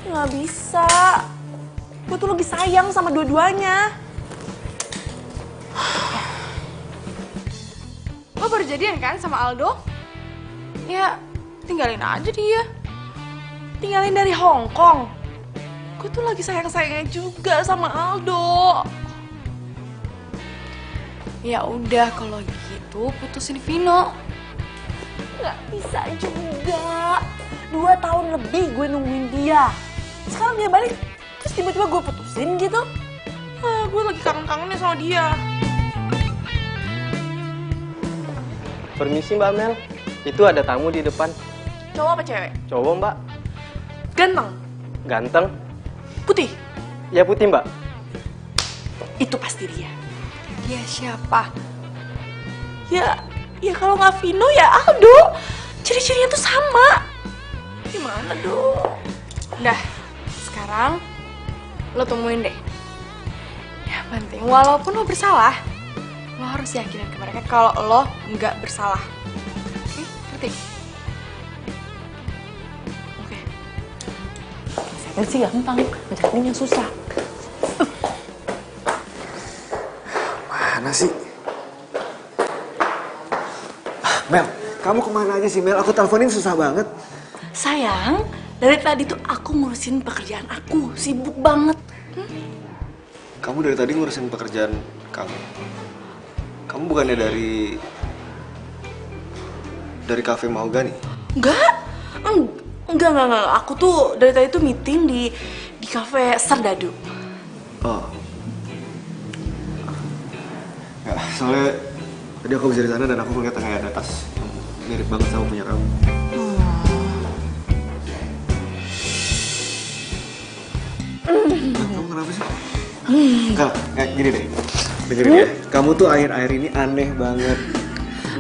Nggak bisa. Gue tuh lebih sayang sama dua-duanya. Lo baru jadian kan sama Aldo? Ya, tinggalin aja dia. Tinggalin dari Hong Kong. Gue tuh lagi sayang-sayangnya juga sama Aldo. Ya udah kalau gitu putusin Vino. Nggak bisa juga. 2 tahun lebih gue nungguin dia. Sekarang dia balik, terus tiba-tiba gue putusin gitu. Gue lagi kangen-kangennya sama dia. Permisi Mbak Mel, itu ada tamu di depan. Cowok apa cewek? Cowok Mbak. Ganteng? Ganteng? Putih? Ya putih Mbak. Itu pasti dia. Dia siapa? Ya kalau nggak Vino ya Aldo. Ciri-cirinya tuh sama. Gimana dong? Udah, sekarang lo temuin deh. Ya penting, walaupun lo bersalah, lo harus yakinin ke mereka kalau lo nggak bersalah. Oke, ngerti? Oke. Saya sih gampang, ngejalanin yang susah. Mana sih? Mel, kamu kemana aja sih Mel? Aku teleponin susah banget. Sayang, dari tadi tuh aku ngurusin pekerjaan aku, sibuk banget. Kamu dari tadi ngurusin pekerjaan kamu. Kamu bukannya dari kafe Mahogany? Enggak. Aku tuh dari tadi tuh meeting di kafe Serdadu. Oh. Nggak, soalnya tadi aku bisa di sana dan aku ngeliat kayak ada tas yang mirip banget sama punya kamu. Kamu kenapa sih? Enggak, gini deh. Dengerin ya. Kamu tuh akhir-akhir ini aneh banget.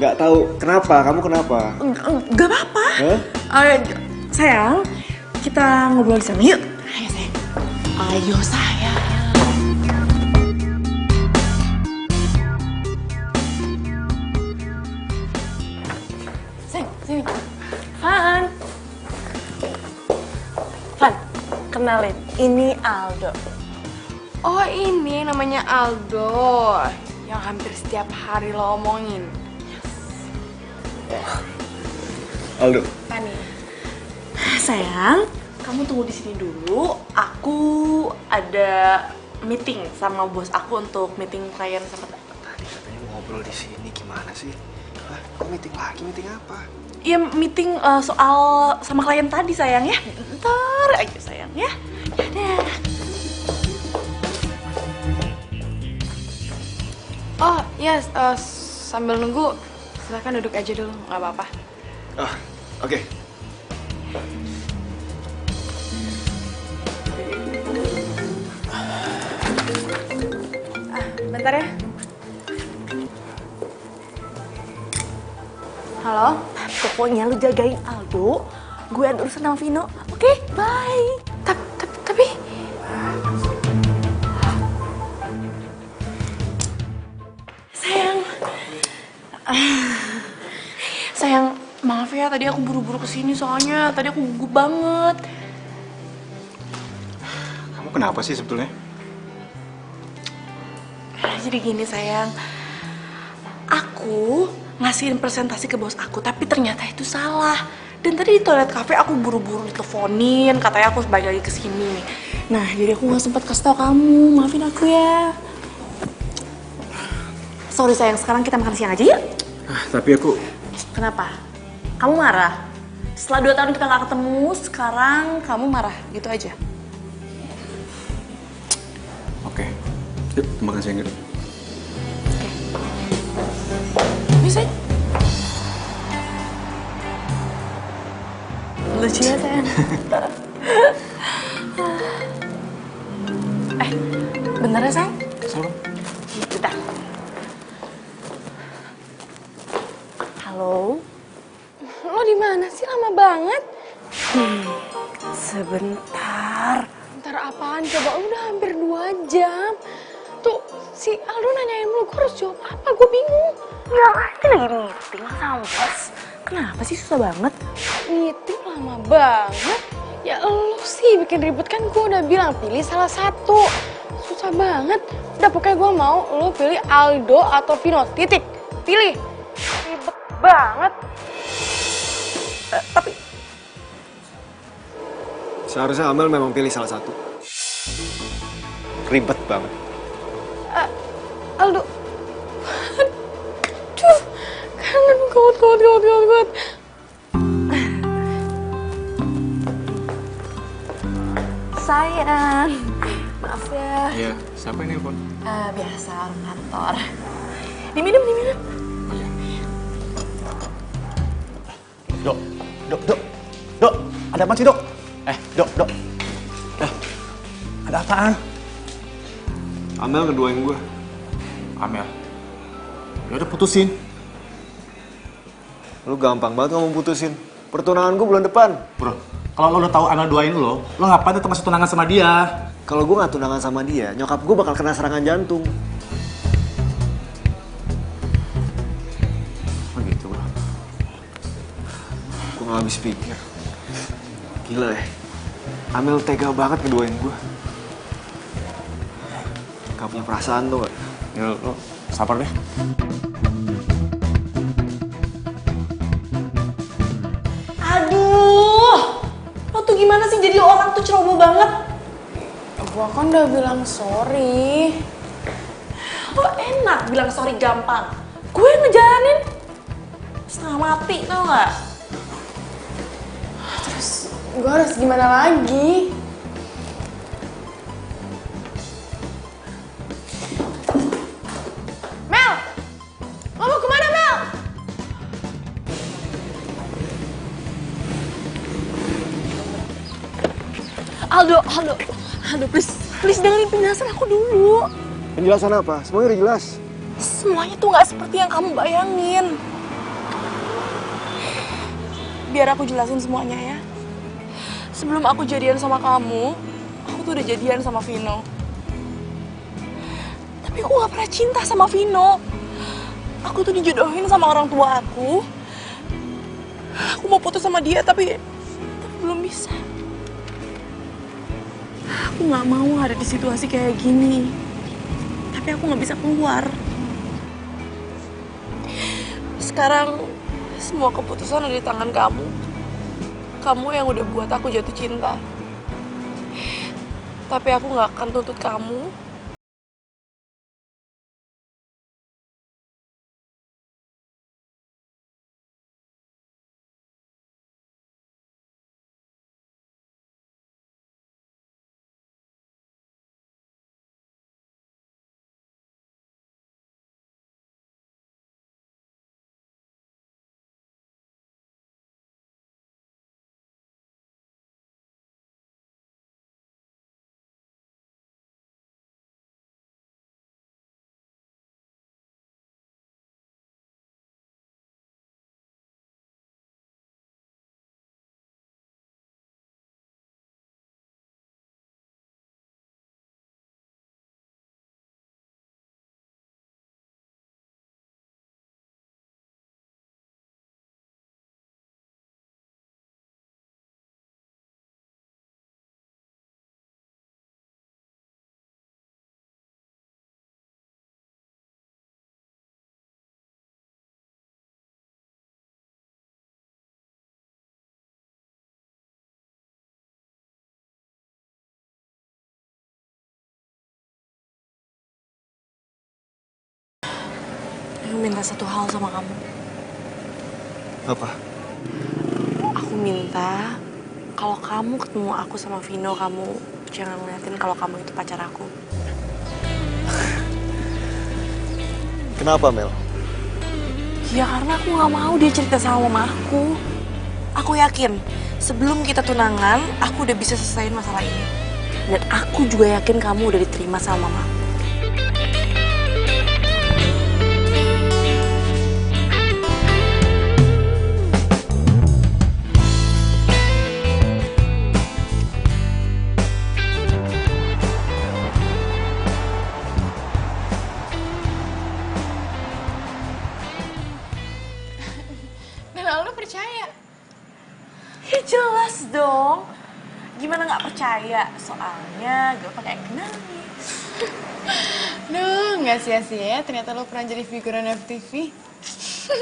Nggak tahu kenapa. Kamu kenapa? Enggak apa-apa. Sayang, kita ngobrol di sana yuk. Ayo sayang. Ayo sayang. Sayang, sini. Van, kenalin. Ini Aldo. Oh ini namanya Aldo, yang hampir setiap hari lo omongin. Aldo. Tani. Sayang, kamu tunggu di sini dulu. Aku ada meeting sama bos aku untuk meeting klien sama Tadi katanya mau ngobrol di sini, gimana sih? Hah, kok meeting lagi? Meeting apa? Iya, meeting soal sama klien tadi sayang ya. Bentar aja sayang ya. Dadah. Oh iya, sambil nunggu silakan duduk aja dulu, nggak apa-apa. Ah, oke. Bentar ya. Halo? Pokoknya lu jagain Aldo. Gue ada urusan sama Vino. Oke, bye. Tapi sayang, maaf ya tadi aku buru-buru kesini soalnya tadi aku gugup banget. Kamu kenapa sih sebetulnya? Jadi gini sayang, aku ngasihin presentasi ke bos aku tapi ternyata itu salah. Dan tadi di toilet cafe aku buru-buru diteleponin, katanya aku balik lagi kesini. Nah jadi aku gak sempat kasih tau kamu, maafin aku ya. Sorry sayang, sekarang kita makan siang aja yuk. Tapi aku... Kenapa? Kamu marah? Setelah 2 tahun kita gak ketemu, sekarang kamu marah gitu aja. Oke. Yuk, makan siang yuk. Bisa? Lucu ya sayang. Bener ya sayang? Salam. Bentar. Halo? Lo di mana sih, lama banget? Sebentar. Bentar apaan coba, udah hampir 2 jam. Tuh Si Aldo nanyain lu, gue harus jawab apa? Gue bingung. Ya, ini lagi meeting sama bos. Kenapa sih susah banget? Meeting lama banget. Ya lu sih bikin ribet, kan gue udah bilang pilih salah satu. Susah banget. Udah pokoknya gue mau lu pilih Aldo atau Vino. Titik. Pilih. Ribet banget. Tapi seharusnya Amel memang pilih salah satu. Ribet banget. Aldo. Aduh. Kangen kuat. Sayang, maaf ya. Iya, siapa yang nelpon? Biasa orang kantor. Diminum. Dok, ada apa sih, Dok? Dok. Ada apaan? Amel ngeduain gue. Amel. Ya udah putusin. Lu gampang banget ngomong putusin. Pertunangan gue bulan depan. Bro, kalau lo udah tahu Amel duain lo ngapain tetap masih tunangan sama dia? Kalau gue gak tunangan sama dia, nyokap gue bakal kena serangan jantung. Oh gitu, bro. Gue gak habis pikir. Gila ya. Amel tega banget ngeduain gue. Gak punya perasaan tuh gak? Ya lo sabar deh. Aduh, lo tuh gimana sih jadi orang tuh ceroboh banget? Gua kan udah bilang sorry. Lo enak bilang sorry gampang. Gue yang ngejalanin setengah mati, tau gak? Terus gue harus gimana lagi? Mel! Lo mau kemana, Mel? Aldo, please dengerin penjelasan aku dulu. Penjelasan apa? Semuanya udah jelas. Semuanya tuh gak seperti yang kamu bayangin. Biar aku jelasin semuanya ya. Sebelum aku jadian sama kamu, aku tuh udah jadian sama Vino. Tapi aku gak pernah cinta sama Vino. Aku tuh dijodohin sama orang tua aku. Aku mau putus sama dia tapi belum bisa. Aku gak mau ada di situasi kayak gini. Tapi aku gak bisa keluar. Sekarang semua keputusan ada di tangan kamu. Kamu yang udah buat aku jatuh cinta. Tapi aku gak akan tuntut kamu. Aku minta satu hal sama kamu. Apa? Aku minta kalau kamu ketemu aku sama Vino, kamu jangan ngeliatin kalau kamu itu pacar aku. Kenapa, Mel? Ya karena aku gak mau dia cerita sama mama aku. Aku yakin sebelum kita tunangan, aku udah bisa selesaiin masalah ini. Dan aku juga yakin kamu udah diterima sama mama. jelas dong. Gimana nggak percaya? Soalnya gue pakai nangis. Duh, nggak sia-sia ya ternyata lo pernah jadi figuran FTV.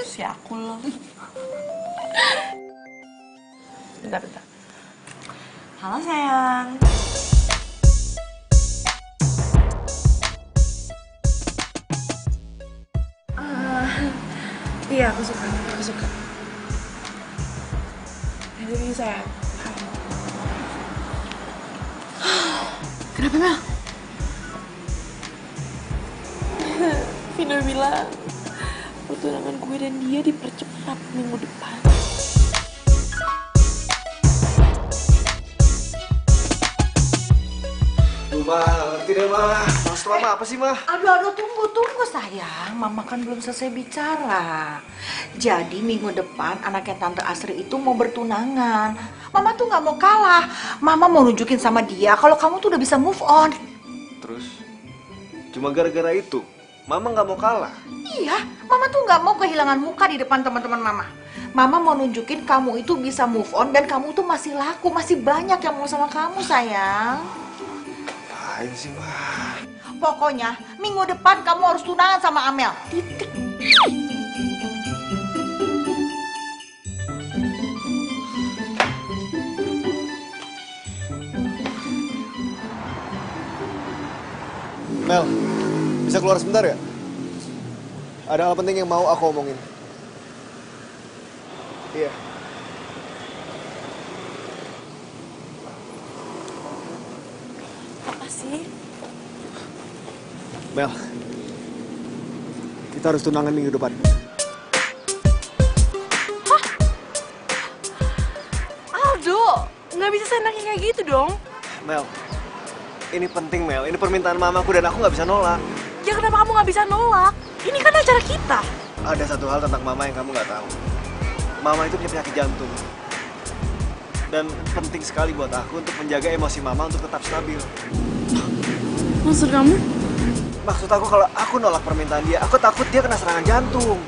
Si aku loh. Bentar. Halo sayang. Iya, aku suka. Jadi sayang. Kenapa, Mel? Vino bilang pertunangan gue dan dia dipercepat minggu depan. Ngerti deh, Mah. Maksud Mama apa sih, Mah? Aduh, tunggu sayang. Mama kan belum selesai bicara. Jadi minggu depan anaknya Tante Asri itu mau bertunangan. Mama tuh nggak mau kalah. Mama mau nunjukin sama dia kalau kamu tuh udah bisa move on. Terus? Cuma gara-gara itu? Mama nggak mau kalah? Iya, Mama tuh nggak mau kehilangan muka di depan teman-teman Mama. Mama mau nunjukin kamu itu bisa move on dan kamu tuh masih laku, masih banyak yang mau sama kamu, sayang. Apaan sih, Mah? Pokoknya minggu depan kamu harus tunangan sama Amel. Titik. Mel, bisa keluar sebentar ya? Ada hal penting yang mau aku omongin. Iya. Apa sih? Mel, kita harus tunangan minggu depan. Aldo, nggak bisa seenaknya kayak gitu dong. Mel, ini penting, Mel. Ini permintaan mamaku dan aku nggak bisa nolak. Ya kenapa kamu nggak bisa nolak? Ini kan acara kita. Ada satu hal tentang mama yang kamu nggak tahu. Mama itu punya penyakit jantung. Dan penting sekali buat aku untuk menjaga emosi mama untuk tetap stabil. Maksud kamu? Maksud aku kalau aku nolak permintaan dia, aku takut dia kena serangan jantung.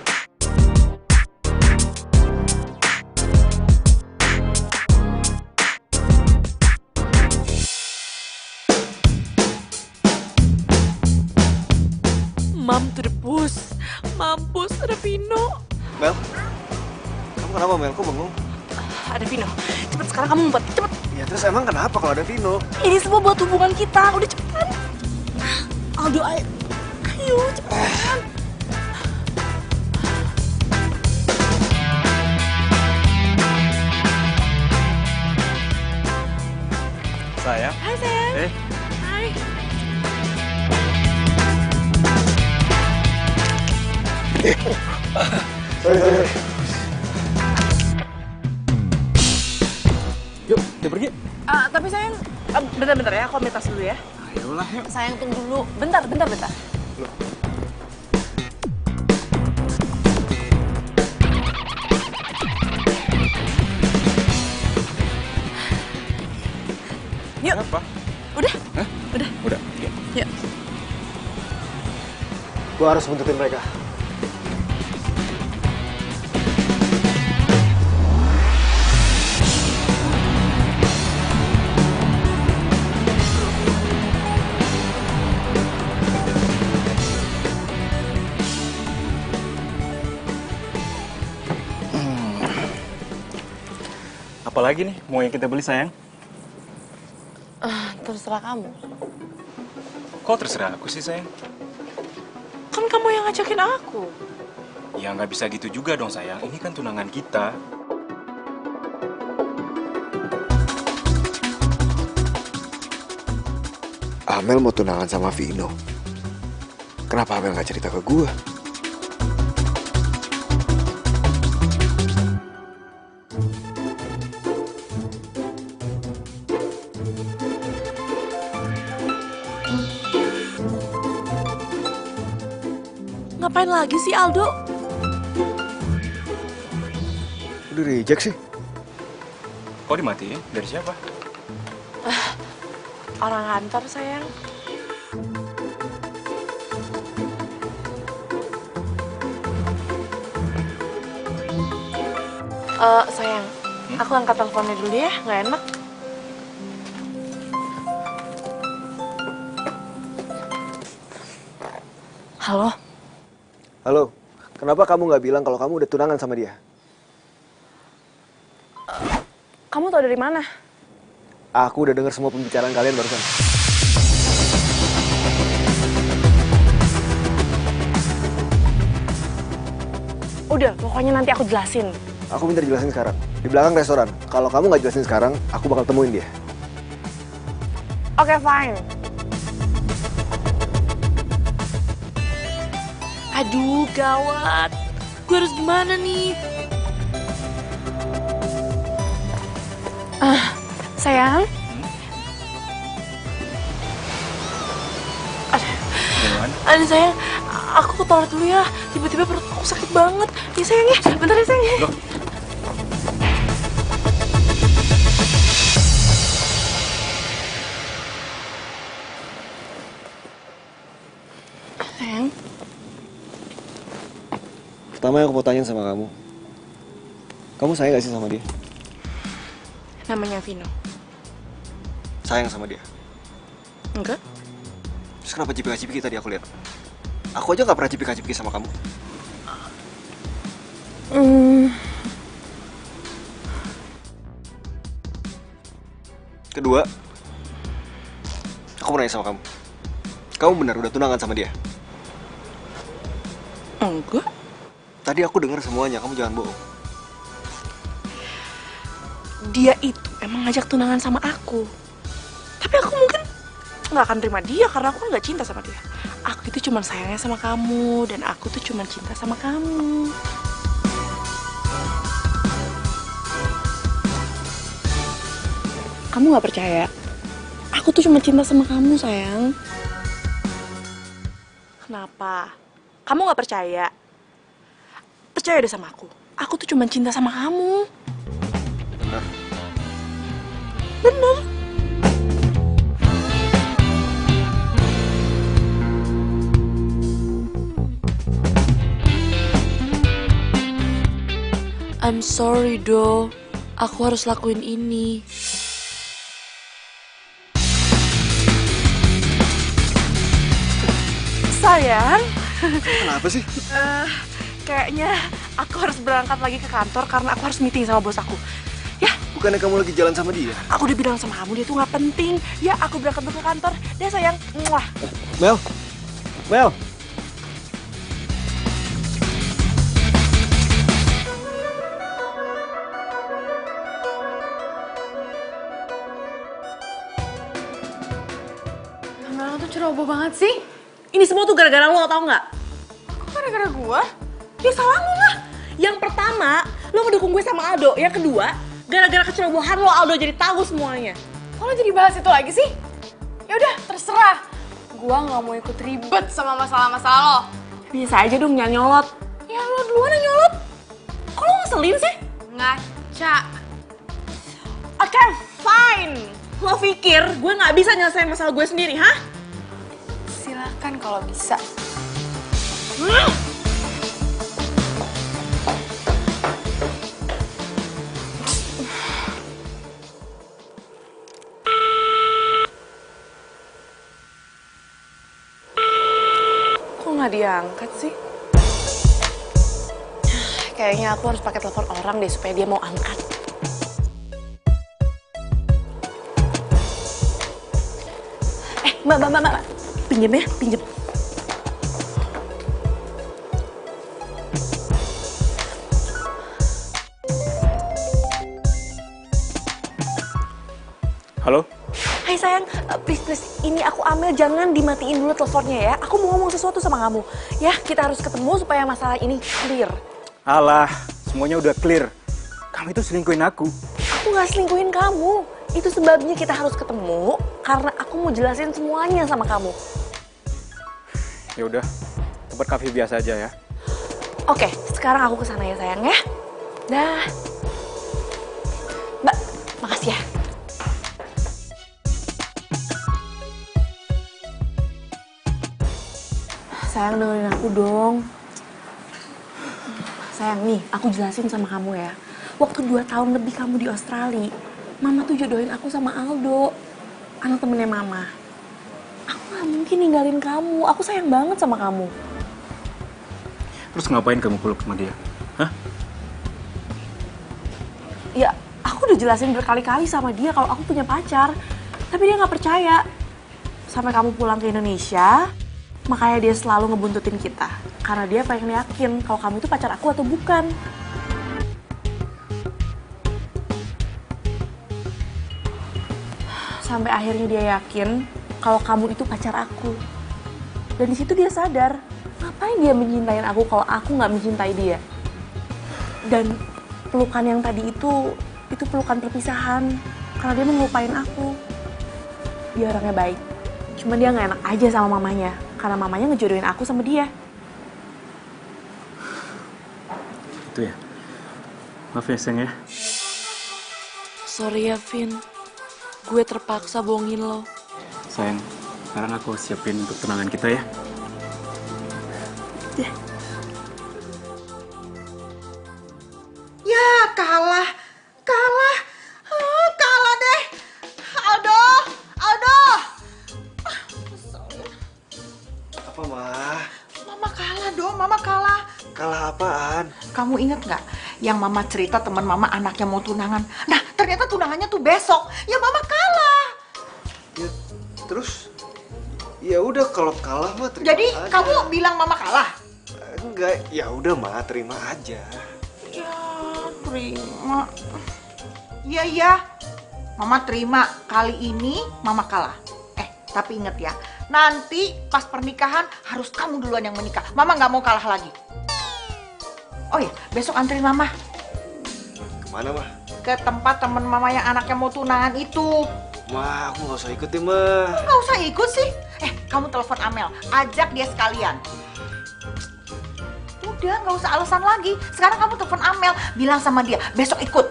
Mam to the bus. Mampus, ada Vino. Mel, kamu kenapa, Mel? Kok bengong? Ada Vino. Cepet sekarang kamu ngumpet, cepet. Ya terus emang kenapa kalau ada Vino? Ini semua buat hubungan kita. Udah cepetan. Aldo, ayo cepetan. Sayang. Hai sayang. Hai. Sorry. Yuk, kita pergi. Tapi sayang, bentar ya, aku ambil tas dulu ya. Ayolah, yuk. Sayang tunggu dulu. Bentar. Loh. Yuk. Kenapa? Udah? Hah? Udah. Yuk. Gua harus buntutin mereka. Apalagi nih mau yang kita beli, sayang? Terserah kamu. Kok terserah aku sih, sayang? Kan kamu yang ngajakin aku. Ya nggak bisa gitu juga dong, sayang. Ini kan tunangan kita. Amel mau tunangan sama Vino. Kenapa Amel nggak cerita ke gua? Ngapain lagi sih Aldo? Udah reject sih. Kok dimatiin? Dari siapa? Orang kantor sayang. Sayang, Aku angkat teleponnya dulu ya, nggak enak. Halo? Halo, kenapa kamu nggak bilang kalau kamu udah tunangan sama dia? Kamu tahu dari mana? Aku udah dengar semua pembicaraan kalian barusan. Udah, pokoknya nanti aku jelasin. Aku minta dijelasin sekarang. Di belakang restoran. Kalau kamu nggak jelasin sekarang, aku bakal temuin dia. Oke, fine. Aduh, gawat. Gue harus gimana nih? Sayang. Aduh, sayang. Aku ke toilet dulu ya. Tiba-tiba perut aku sakit banget. Ya, sayang ya. Bentar ya, sayang ya. Loh. Sayang. Pertama yang aku mau tanya sama kamu. Kamu sayang gak sih sama dia? Namanya Vino. Sayang sama dia? Enggak. Terus kenapa cipika-cipiki tadi aku lihat? Aku aja gak pernah cipika-cipiki sama kamu. Kedua, aku mau nanya sama kamu. Kamu benar udah tunangan sama dia? Enggak. Tadi aku dengar semuanya, kamu jangan bohong. Dia itu emang ngajak tunangan sama aku. Tapi aku mungkin nggak akan terima dia karena aku nggak cinta sama dia. Aku itu cuma sayangnya sama kamu dan aku tuh cuma cinta sama kamu. Kamu nggak percaya? Aku tuh cuma cinta sama kamu, sayang. Kenapa? Kamu nggak percaya? Percaya deh sama aku. Aku tuh cuma cinta sama kamu. Benar. Bener. I'm sorry, Do. Aku harus lakuin ini. Sayang. Kenapa sih? Kayaknya aku harus berangkat lagi ke kantor karena aku harus meeting sama bos aku. Ya. Bukannya kamu lagi jalan sama dia? Aku udah bilang sama kamu dia tuh nggak penting. Ya, aku berangkat dulu ke kantor. Deh, sayang. Muah. Mel. Mel. Lo tuh ceroboh banget sih. Ini semua tuh gara-gara lo, tau nggak? Kok gara-gara gua? Ya salah lo lah. Yang pertama, lo ngedukung gue sama Aldo. Yang kedua, gara-gara kecerobohan lo, Aldo jadi tahu semuanya. Kok lo jadi bahas itu lagi sih? Ya udah, terserah. Gua nggak mau ikut ribet sama masalah-masalah lo. Bisa aja dong jangan nyolot. Ya lo duluan yang nyolot. Kok lo ngeselin sih? Ngaca. Oke, fine. Lo pikir gue nggak bisa nyelesain masalah gue sendiri, hah? Silakan kalau bisa. Kok nggak diangkat sih? Kayaknya aku harus pakai telepon orang deh supaya dia mau angkat. Mbak. Pinjem ya, pinjem. Halo? Hai sayang, please, ini aku Amel, jangan dimatiin dulu teleponnya ya. Aku mau ngomong sesuatu sama kamu. Ya, kita harus ketemu supaya masalah ini clear. Alah, semuanya udah clear. Kamu itu selingkuhin aku. Aku nggak selingkuhin kamu. Itu sebabnya kita harus ketemu, karena aku mau jelasin semuanya sama kamu. Ya udah, tempat kafe biasa aja ya. Oke, sekarang aku kesana ya sayang ya. Dah. Mbak, makasih ya. Sayang dengerin aku dong. Sayang nih, aku jelasin sama kamu ya. Waktu waktu 2 tahun lebih kamu di Australia, Mama tuh jodohin aku sama Aldo, anak temennya Mama. Aku gak mungkin ninggalin kamu, aku sayang banget sama kamu. Terus ngapain kamu peluk sama dia? Hah? Ya, aku udah jelasin berkali-kali sama dia kalau aku punya pacar. Tapi dia gak percaya. Sampai kamu pulang ke Indonesia, makanya dia selalu ngebuntutin kita. Karena dia pengen yakin kalau kamu itu pacar aku atau bukan. Sampai akhirnya dia yakin kalau kamu itu pacar aku. Dan di situ dia sadar, ngapain dia mencintai aku kalau aku nggak mencintai dia. Dan pelukan yang tadi itu pelukan perpisahan. Karena dia mau ngelupain aku. Dia orangnya baik. Cuma dia nggak enak aja sama mamanya. Karena mamanya ngejodohin aku sama dia. Itu ya? Maaf ya, sayang ya. Sorry ya, Vin. Gue terpaksa bohongin lo. Sayang, sekarang aku siapin untuk tunangan kita ya. Ya, kalah deh. Aldo. Apa, Ma? Mama kalah dong, Mama kalah. Kalah apaan? Kamu inget nggak yang Mama cerita teman Mama anaknya mau tunangan? Nah, ternyata tunangannya tuh besok. Ya Mama kalah. Ya, terus? Ya udah kalau kalah mah terima Jadi aja. kamu bilang Mama kalah? Enggak, ya udah Ma, terima aja. Ya, terima. Iya. Mama terima. Kali ini Mama kalah. Tapi inget ya, nanti pas pernikahan harus kamu duluan yang menikah. Mama nggak mau kalah lagi. Oh ya, besok anterin Mama. Kemana, Ma? Ke tempat temen Mama yang anaknya mau tunangan itu. Ma, aku nggak usah ikut ya, Ma. Nggak usah ikut sih. Kamu telepon Amel, ajak dia sekalian. Udah, nggak usah alasan lagi. Sekarang kamu telepon Amel, bilang sama dia, besok ikut.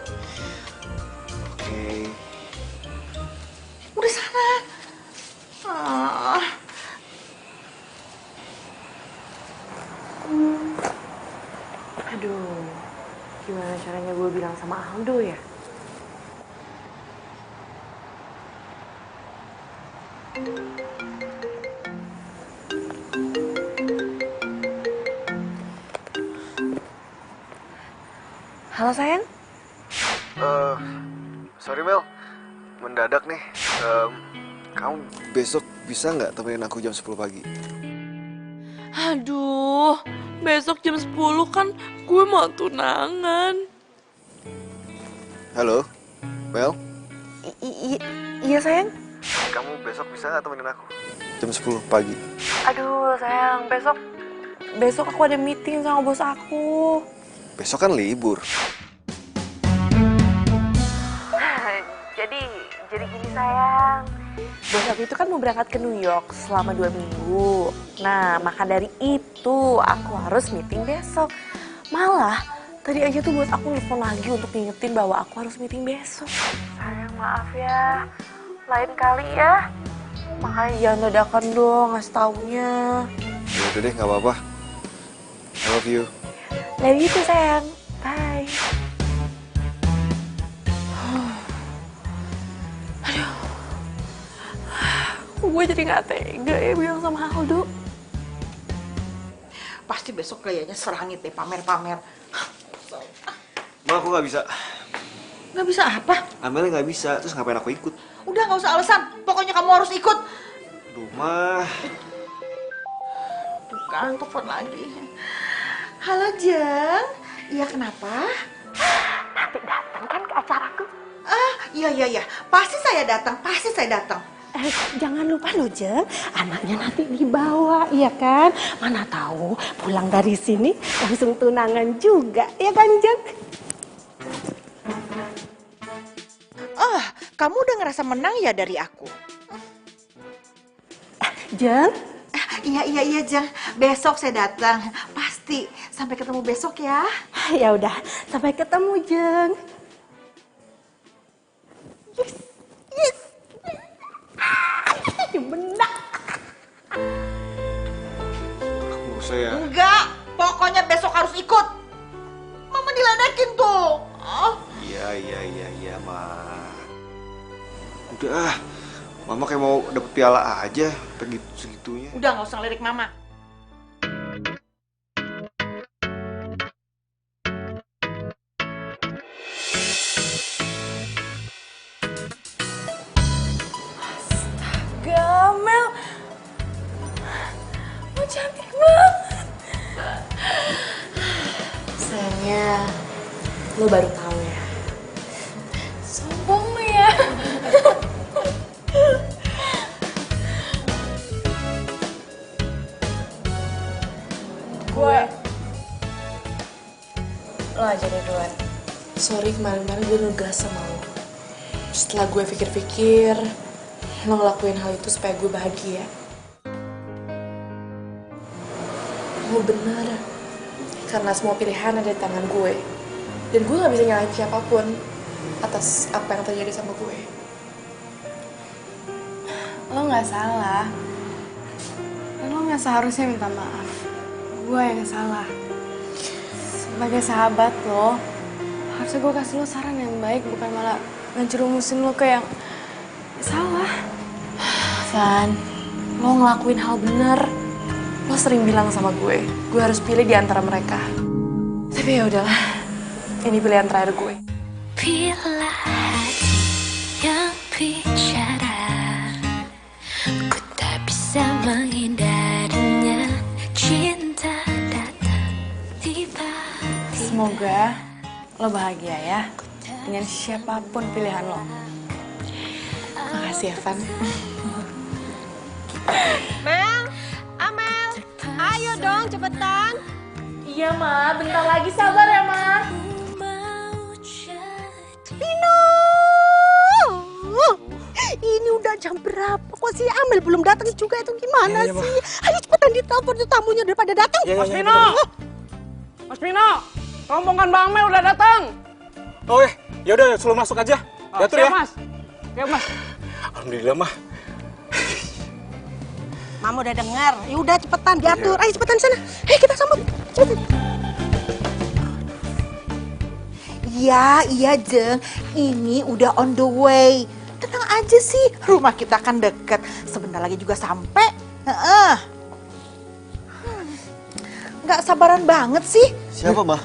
Oke. Udah sana. Aduh, gimana caranya gue bilang sama Aldo ya? Halo sayang? Sorry Mel, mendadak nih. Kamu besok bisa nggak temenin aku jam 10 pagi? Aduh, besok jam 10 kan gue mau tunangan. Halo, Mel? Iya sayang? Kamu besok bisa nggak temenin aku? Jam 10 pagi. Aduh sayang, besok aku ada meeting sama bos aku. Besok kan libur. Jadi gini sayang, bos aku itu kan mau berangkat ke New York selama 2 minggu. Nah, maka dari itu aku harus meeting besok. Malah, tadi aja tuh bos aku nelfon lagi untuk ngingetin bahwa aku harus meeting besok. Sayang maaf ya, lain kali ya. Makanya jangan dadakan dong ngasih taunya. Ya udah deh, nggak apa-apa. I love you. Love you too sayang, bye. Gue jadi gak tega ya bilang sama Aldo. Pasti besok kayaknya serangit deh, pamer-pamer. Ma, aku nggak bisa. Nggak bisa apa? Amelnya nggak bisa, terus ngapain aku ikut? Udah nggak usah alasan, pokoknya kamu harus ikut. Duh, Ma. Tuh kan, telepon lagi. Halo Jeng, iya kenapa? Nanti datang kan ke acaraku? Iya, pasti saya datang. Jangan lupa loh Jeng, anaknya nanti dibawa, ya kan? Mana tahu pulang dari sini langsung tunangan juga, ya kan Jeng? Kamu udah ngerasa menang ya dari aku? Jeng? Iya Jeng, besok saya datang. Pasti, sampai ketemu besok ya. Ya udah, sampai ketemu Jeng. Yes. Benar. Nggak usah ya. Enggak, pokoknya besok harus ikut. Mama diledekin tuh. Iya, Ma. Udah, Mama kayak mau dapet piala aja, begitu segitunya. Udah nggak usah ngelirik mama. Gamel, lo cantik banget. Sayangnya, lo baru tahu ya. Sombong lo ya. Gue lo aja deh duluan. Sorry kemarin-kemarin gue ngegas sama lo. Setelah gue pikir-pikir, lo ngelakuin hal itu supaya gue bahagia. Lo bener, karena semua pilihan ada di tangan gue. Dan gue gak bisa nyalahin siapapun atas apa yang terjadi sama gue. Lo gak salah. Dan lo gak seharusnya minta maaf. Gue yang salah. Sebagai sahabat lo, harusnya gue kasih lo saran yang baik, bukan malah ngejerumusin lo ke yang salah. San, lo ngelakuin hal bener. Lo sering bilang sama gue harus pilih di antara mereka. Tapi ya udahlah, ini pilihan terakhir gue. Bila hati yang bicara, ku tak bisa menghindarinya. Cinta datang tiba-tiba. Semoga lo bahagia ya dengan siapapun pilihan lo. Makasih ya, Van. Mel, Amel, ayo dong cepetan. Iya, Ma. Bentar lagi, sabar ya, Ma. Vino! Ini udah jam berapa? Kok si Amel belum datang juga itu gimana Iya, sih? Ayo cepetan ditelepon tuh tamunya daripada datang. Iya, Mas Vino! Mas Vino! Rombongan Bang Mel udah datang. Oke, yaudah suruh masuk aja. Diatur siap, ya. Mas. Siap, Mas. Alhamdulillah, Mah. Mama udah dengar. Ya udah cepetan diatur. Ayo cepetan sana. Hei kita sambut. Cepetan. Iya, Jeng. Ini udah on the way. Tenang aja sih, rumah kita kan deket. Sebentar lagi juga sampai. Nggak sabaran banget sih. Siapa, Ma?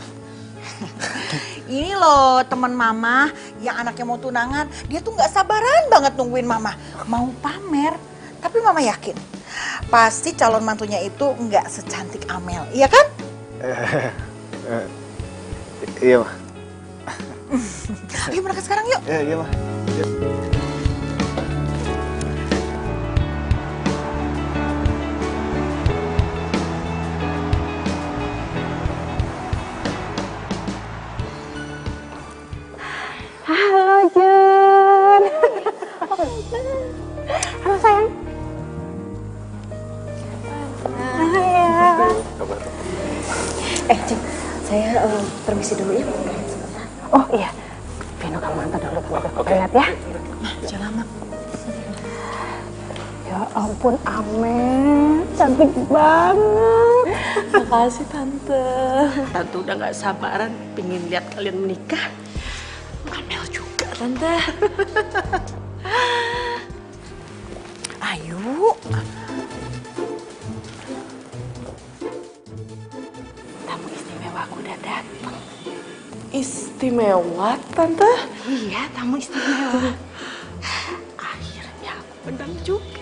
Ini loh teman Mama yang anaknya mau tunangan. Dia tuh nggak sabaran banget nungguin Mama. Mau pamer. Tapi Mama yakin, pasti calon mantunya itu nggak secantik Amel. Iya kan? Iya, Ma. Ayo berangkat sekarang yuk. Iya, Ma. Iya. Halo, Jun. Halo, sayang. Cik, saya permisi dulu ya. Oh iya, Vino kamu antar dulu ke toilet ya. Jangan lama. Ya ampun, Amel, cantik banget. Makasih, Tante. Tante udah gak sabaran pengen lihat kalian menikah. Amel juga, Tante. Ayo. Tamu istimewa aku udah datang. Istimewa, Tante? Iya, tamu istimewa. Akhirnya aku menang juga.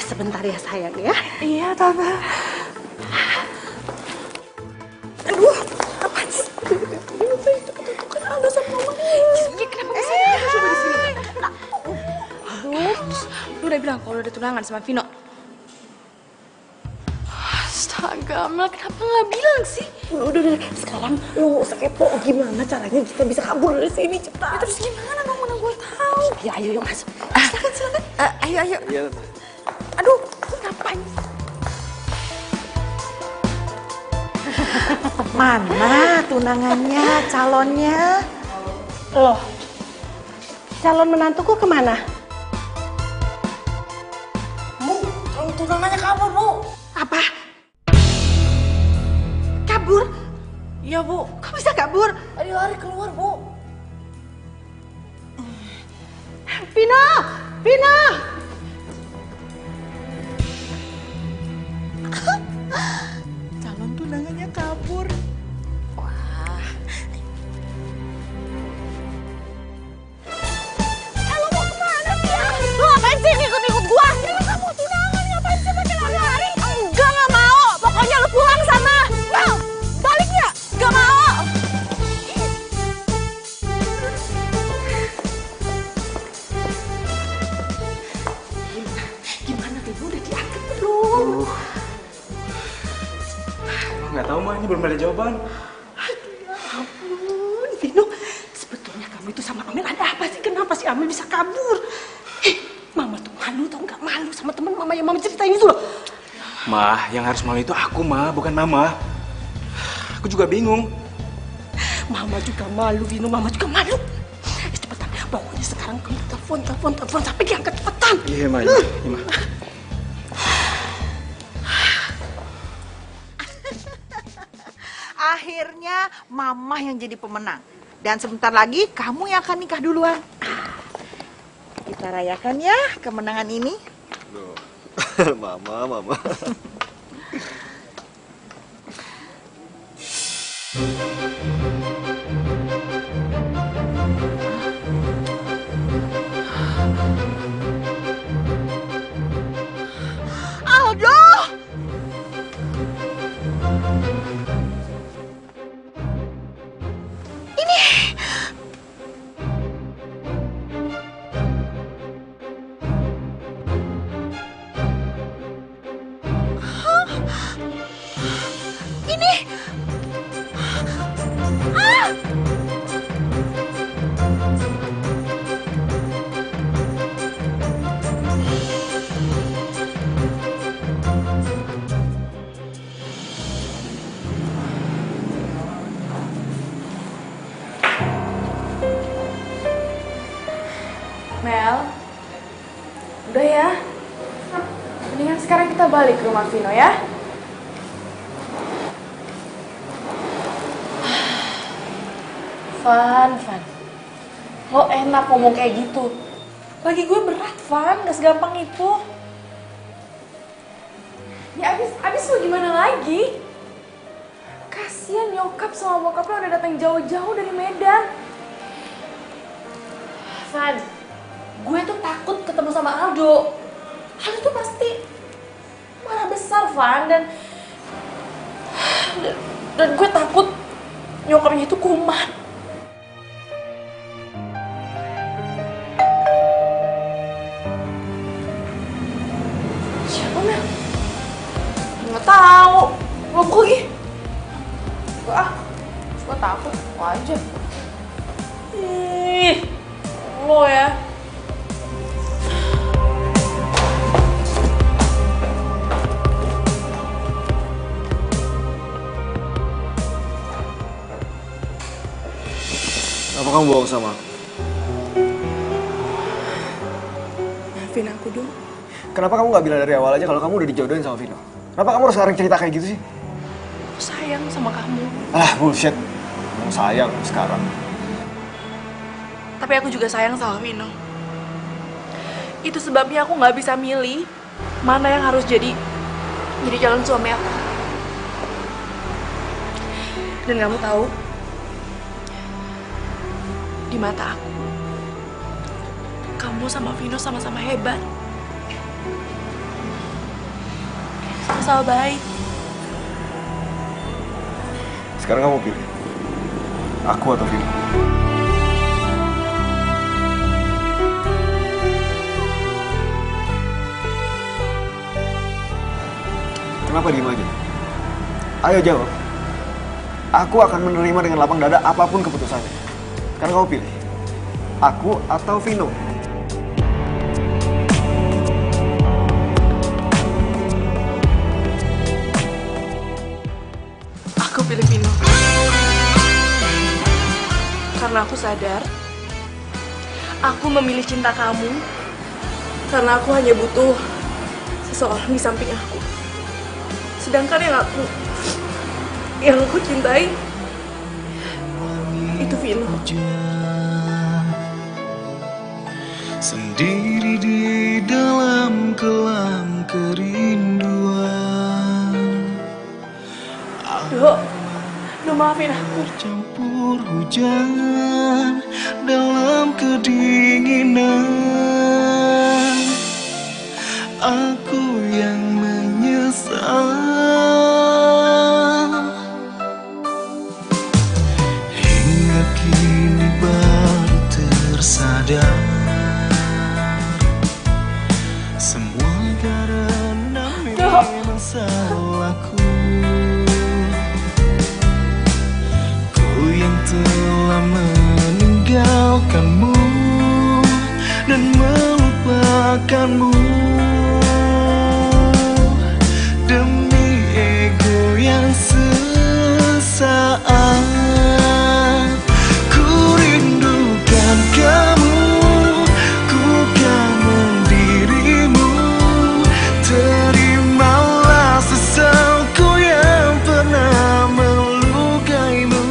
Sebentar ya sayang ya. Iya, Tante. Aduh, apa sih? Kan Aldo sama Mama. Iya, kenapa bisa coba di sini? Aduh, lu udah bilang kalau udah tunangan sama Vino. Astaga, Mel, kenapa nggak bilang sih? Udah, sekarang lu nggak usah kepo. Gimana caranya kita bisa kabur dari sini cepat? Ya, terus gimana dong, mana gue tahu? Ya, ayo masuk. Silakan. Ayo. Iya, Aduh, ngapain? Mana tunangannya, calonnya? Loh, calon menantuku kemana? Bu, tunangannya kabur, Bu. Apa? Kabur? Iya, Bu. Kok bisa kabur? Tadi lari keluar, Bu. Vino! Vino! Calon tunangannya kabur. Wah. Lo mau kemana sih ya? Lo ngapain sih ikut-ikut gua? Ini kamu tunangan, ngapain sih pakai lari-lari? Enggak, nggak mau. Pokoknya lo pulang sana. Mau? Balik ya? Nggak mau. Gimana Vino, udah diangkat belum? Nggak tahu, Ma. Ini belum ada jawaban. Ya ampun, Vino. Sebetulnya kamu itu sama Amel ada apa sih? Kenapa sih Amel bisa kabur? Mama tuh malu, tau nggak, malu sama temen Mama yang Mama ceritain itu loh. Ma, yang harus malu itu aku, Ma, bukan Mama. Aku juga bingung. Mama juga malu, Vino. Mama juga malu. Cepetan, pokoknya sekarang kamu telepon sampai diangkat cepetan. Iya, Ma. Iya, Ma. Akhirnya Mama yang jadi pemenang. Dan sebentar lagi kamu yang akan nikah duluan. Kita rayakan ya kemenangan ini. Mama. Aldo! Ini ini Mel, udah ya. Mendingan sekarang kita balik ke rumah Vino ya. Van. Lo enak ngomong kayak gitu. Lagi gue berat, Van. Gak segampang itu. Ya abis lo gimana lagi? Kasian nyokap sama bokapnya udah datang jauh-jauh dari Medan. Van, gue tuh takut ketemu sama Aldo. Aldo tuh pasti marah besar, Van. Dan gue takut nyokapnya itu kumat. Siapa, Mel? Nggak tahu. Lo lagi. Gue takut. Lo aja. Ih, lo ya. Apa kamu bohong sama aku? maafin aku dong. Kenapa kamu nggak bilang dari awal aja kalau kamu udah dijodohin sama Vino? Kenapa kamu harus sekarang cerita kayak gitu sih? Aku sayang sama kamu. Ah, bullshit. Kamu sayang sekarang. Tapi aku juga sayang sama Vino. Itu sebabnya aku nggak bisa milih mana yang harus jadi calon suami aku. Dan kamu tahu, di mata aku, kamu sama Vino sama-sama hebat. Sama-sama baik. Sekarang kamu pilih. Aku atau Vino? Kenapa diem aja? Ayo jawab. Aku akan menerima dengan lapang dada apapun keputusannya. Sekarang kamu pilih. Aku atau Vino? Aku pilih Vino. Karena aku sadar, aku memilih cinta kamu karena aku hanya butuh seseorang di samping aku. Sedangkan yang aku cintai itu Vino. sendiri di dalam kelam kerinduan. Dok, maafin aku. Campur hujan dalam kedinginan, aku yang menyesal. Hingga kini baru tersadar, semua karena memang salahku. Ku yang telah meninggalkanmu dan melupakanmu demi ego yang sesaat. Ku rindukan kamu, ku kangen dirimu. Terimalah sesalku yang pernah melukaimu.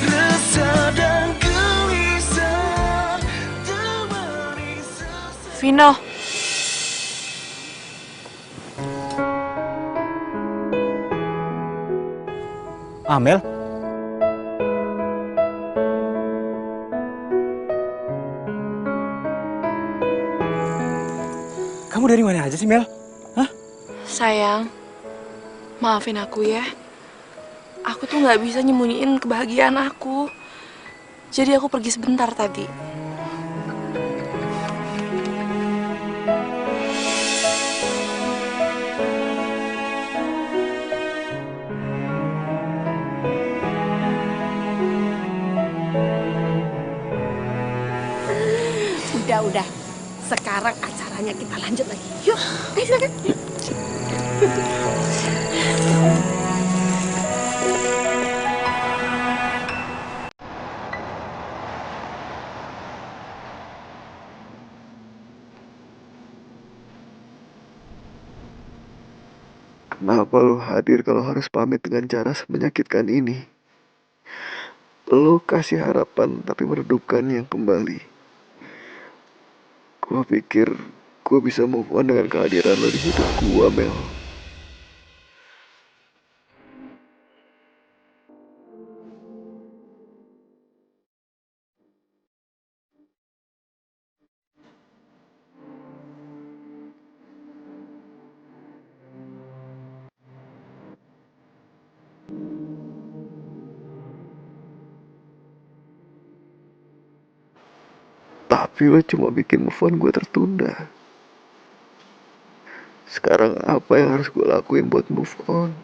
Resah dan gelisah temani sesak. Vino. Amel? Kamu dari mana aja sih, Mel? Hah? Sayang, maafin aku ya. Aku tuh nggak bisa nyembunyiin kebahagiaan aku. Jadi aku pergi sebentar tadi. Udah. Sekarang acaranya kita lanjut lagi. Yuk, ayo silakan. Kenapa lo hadir kalau harus pamit dengan cara menyakitkan ini? Lo kasih harapan tapi meredupkannya kembali. Gua pikir gua bisa move on dengan kehadiran lo di hidup gua, Mel. Tapi lo cuma bikin move on gue tertunda. Sekarang apa yang harus gue lakuin buat move on?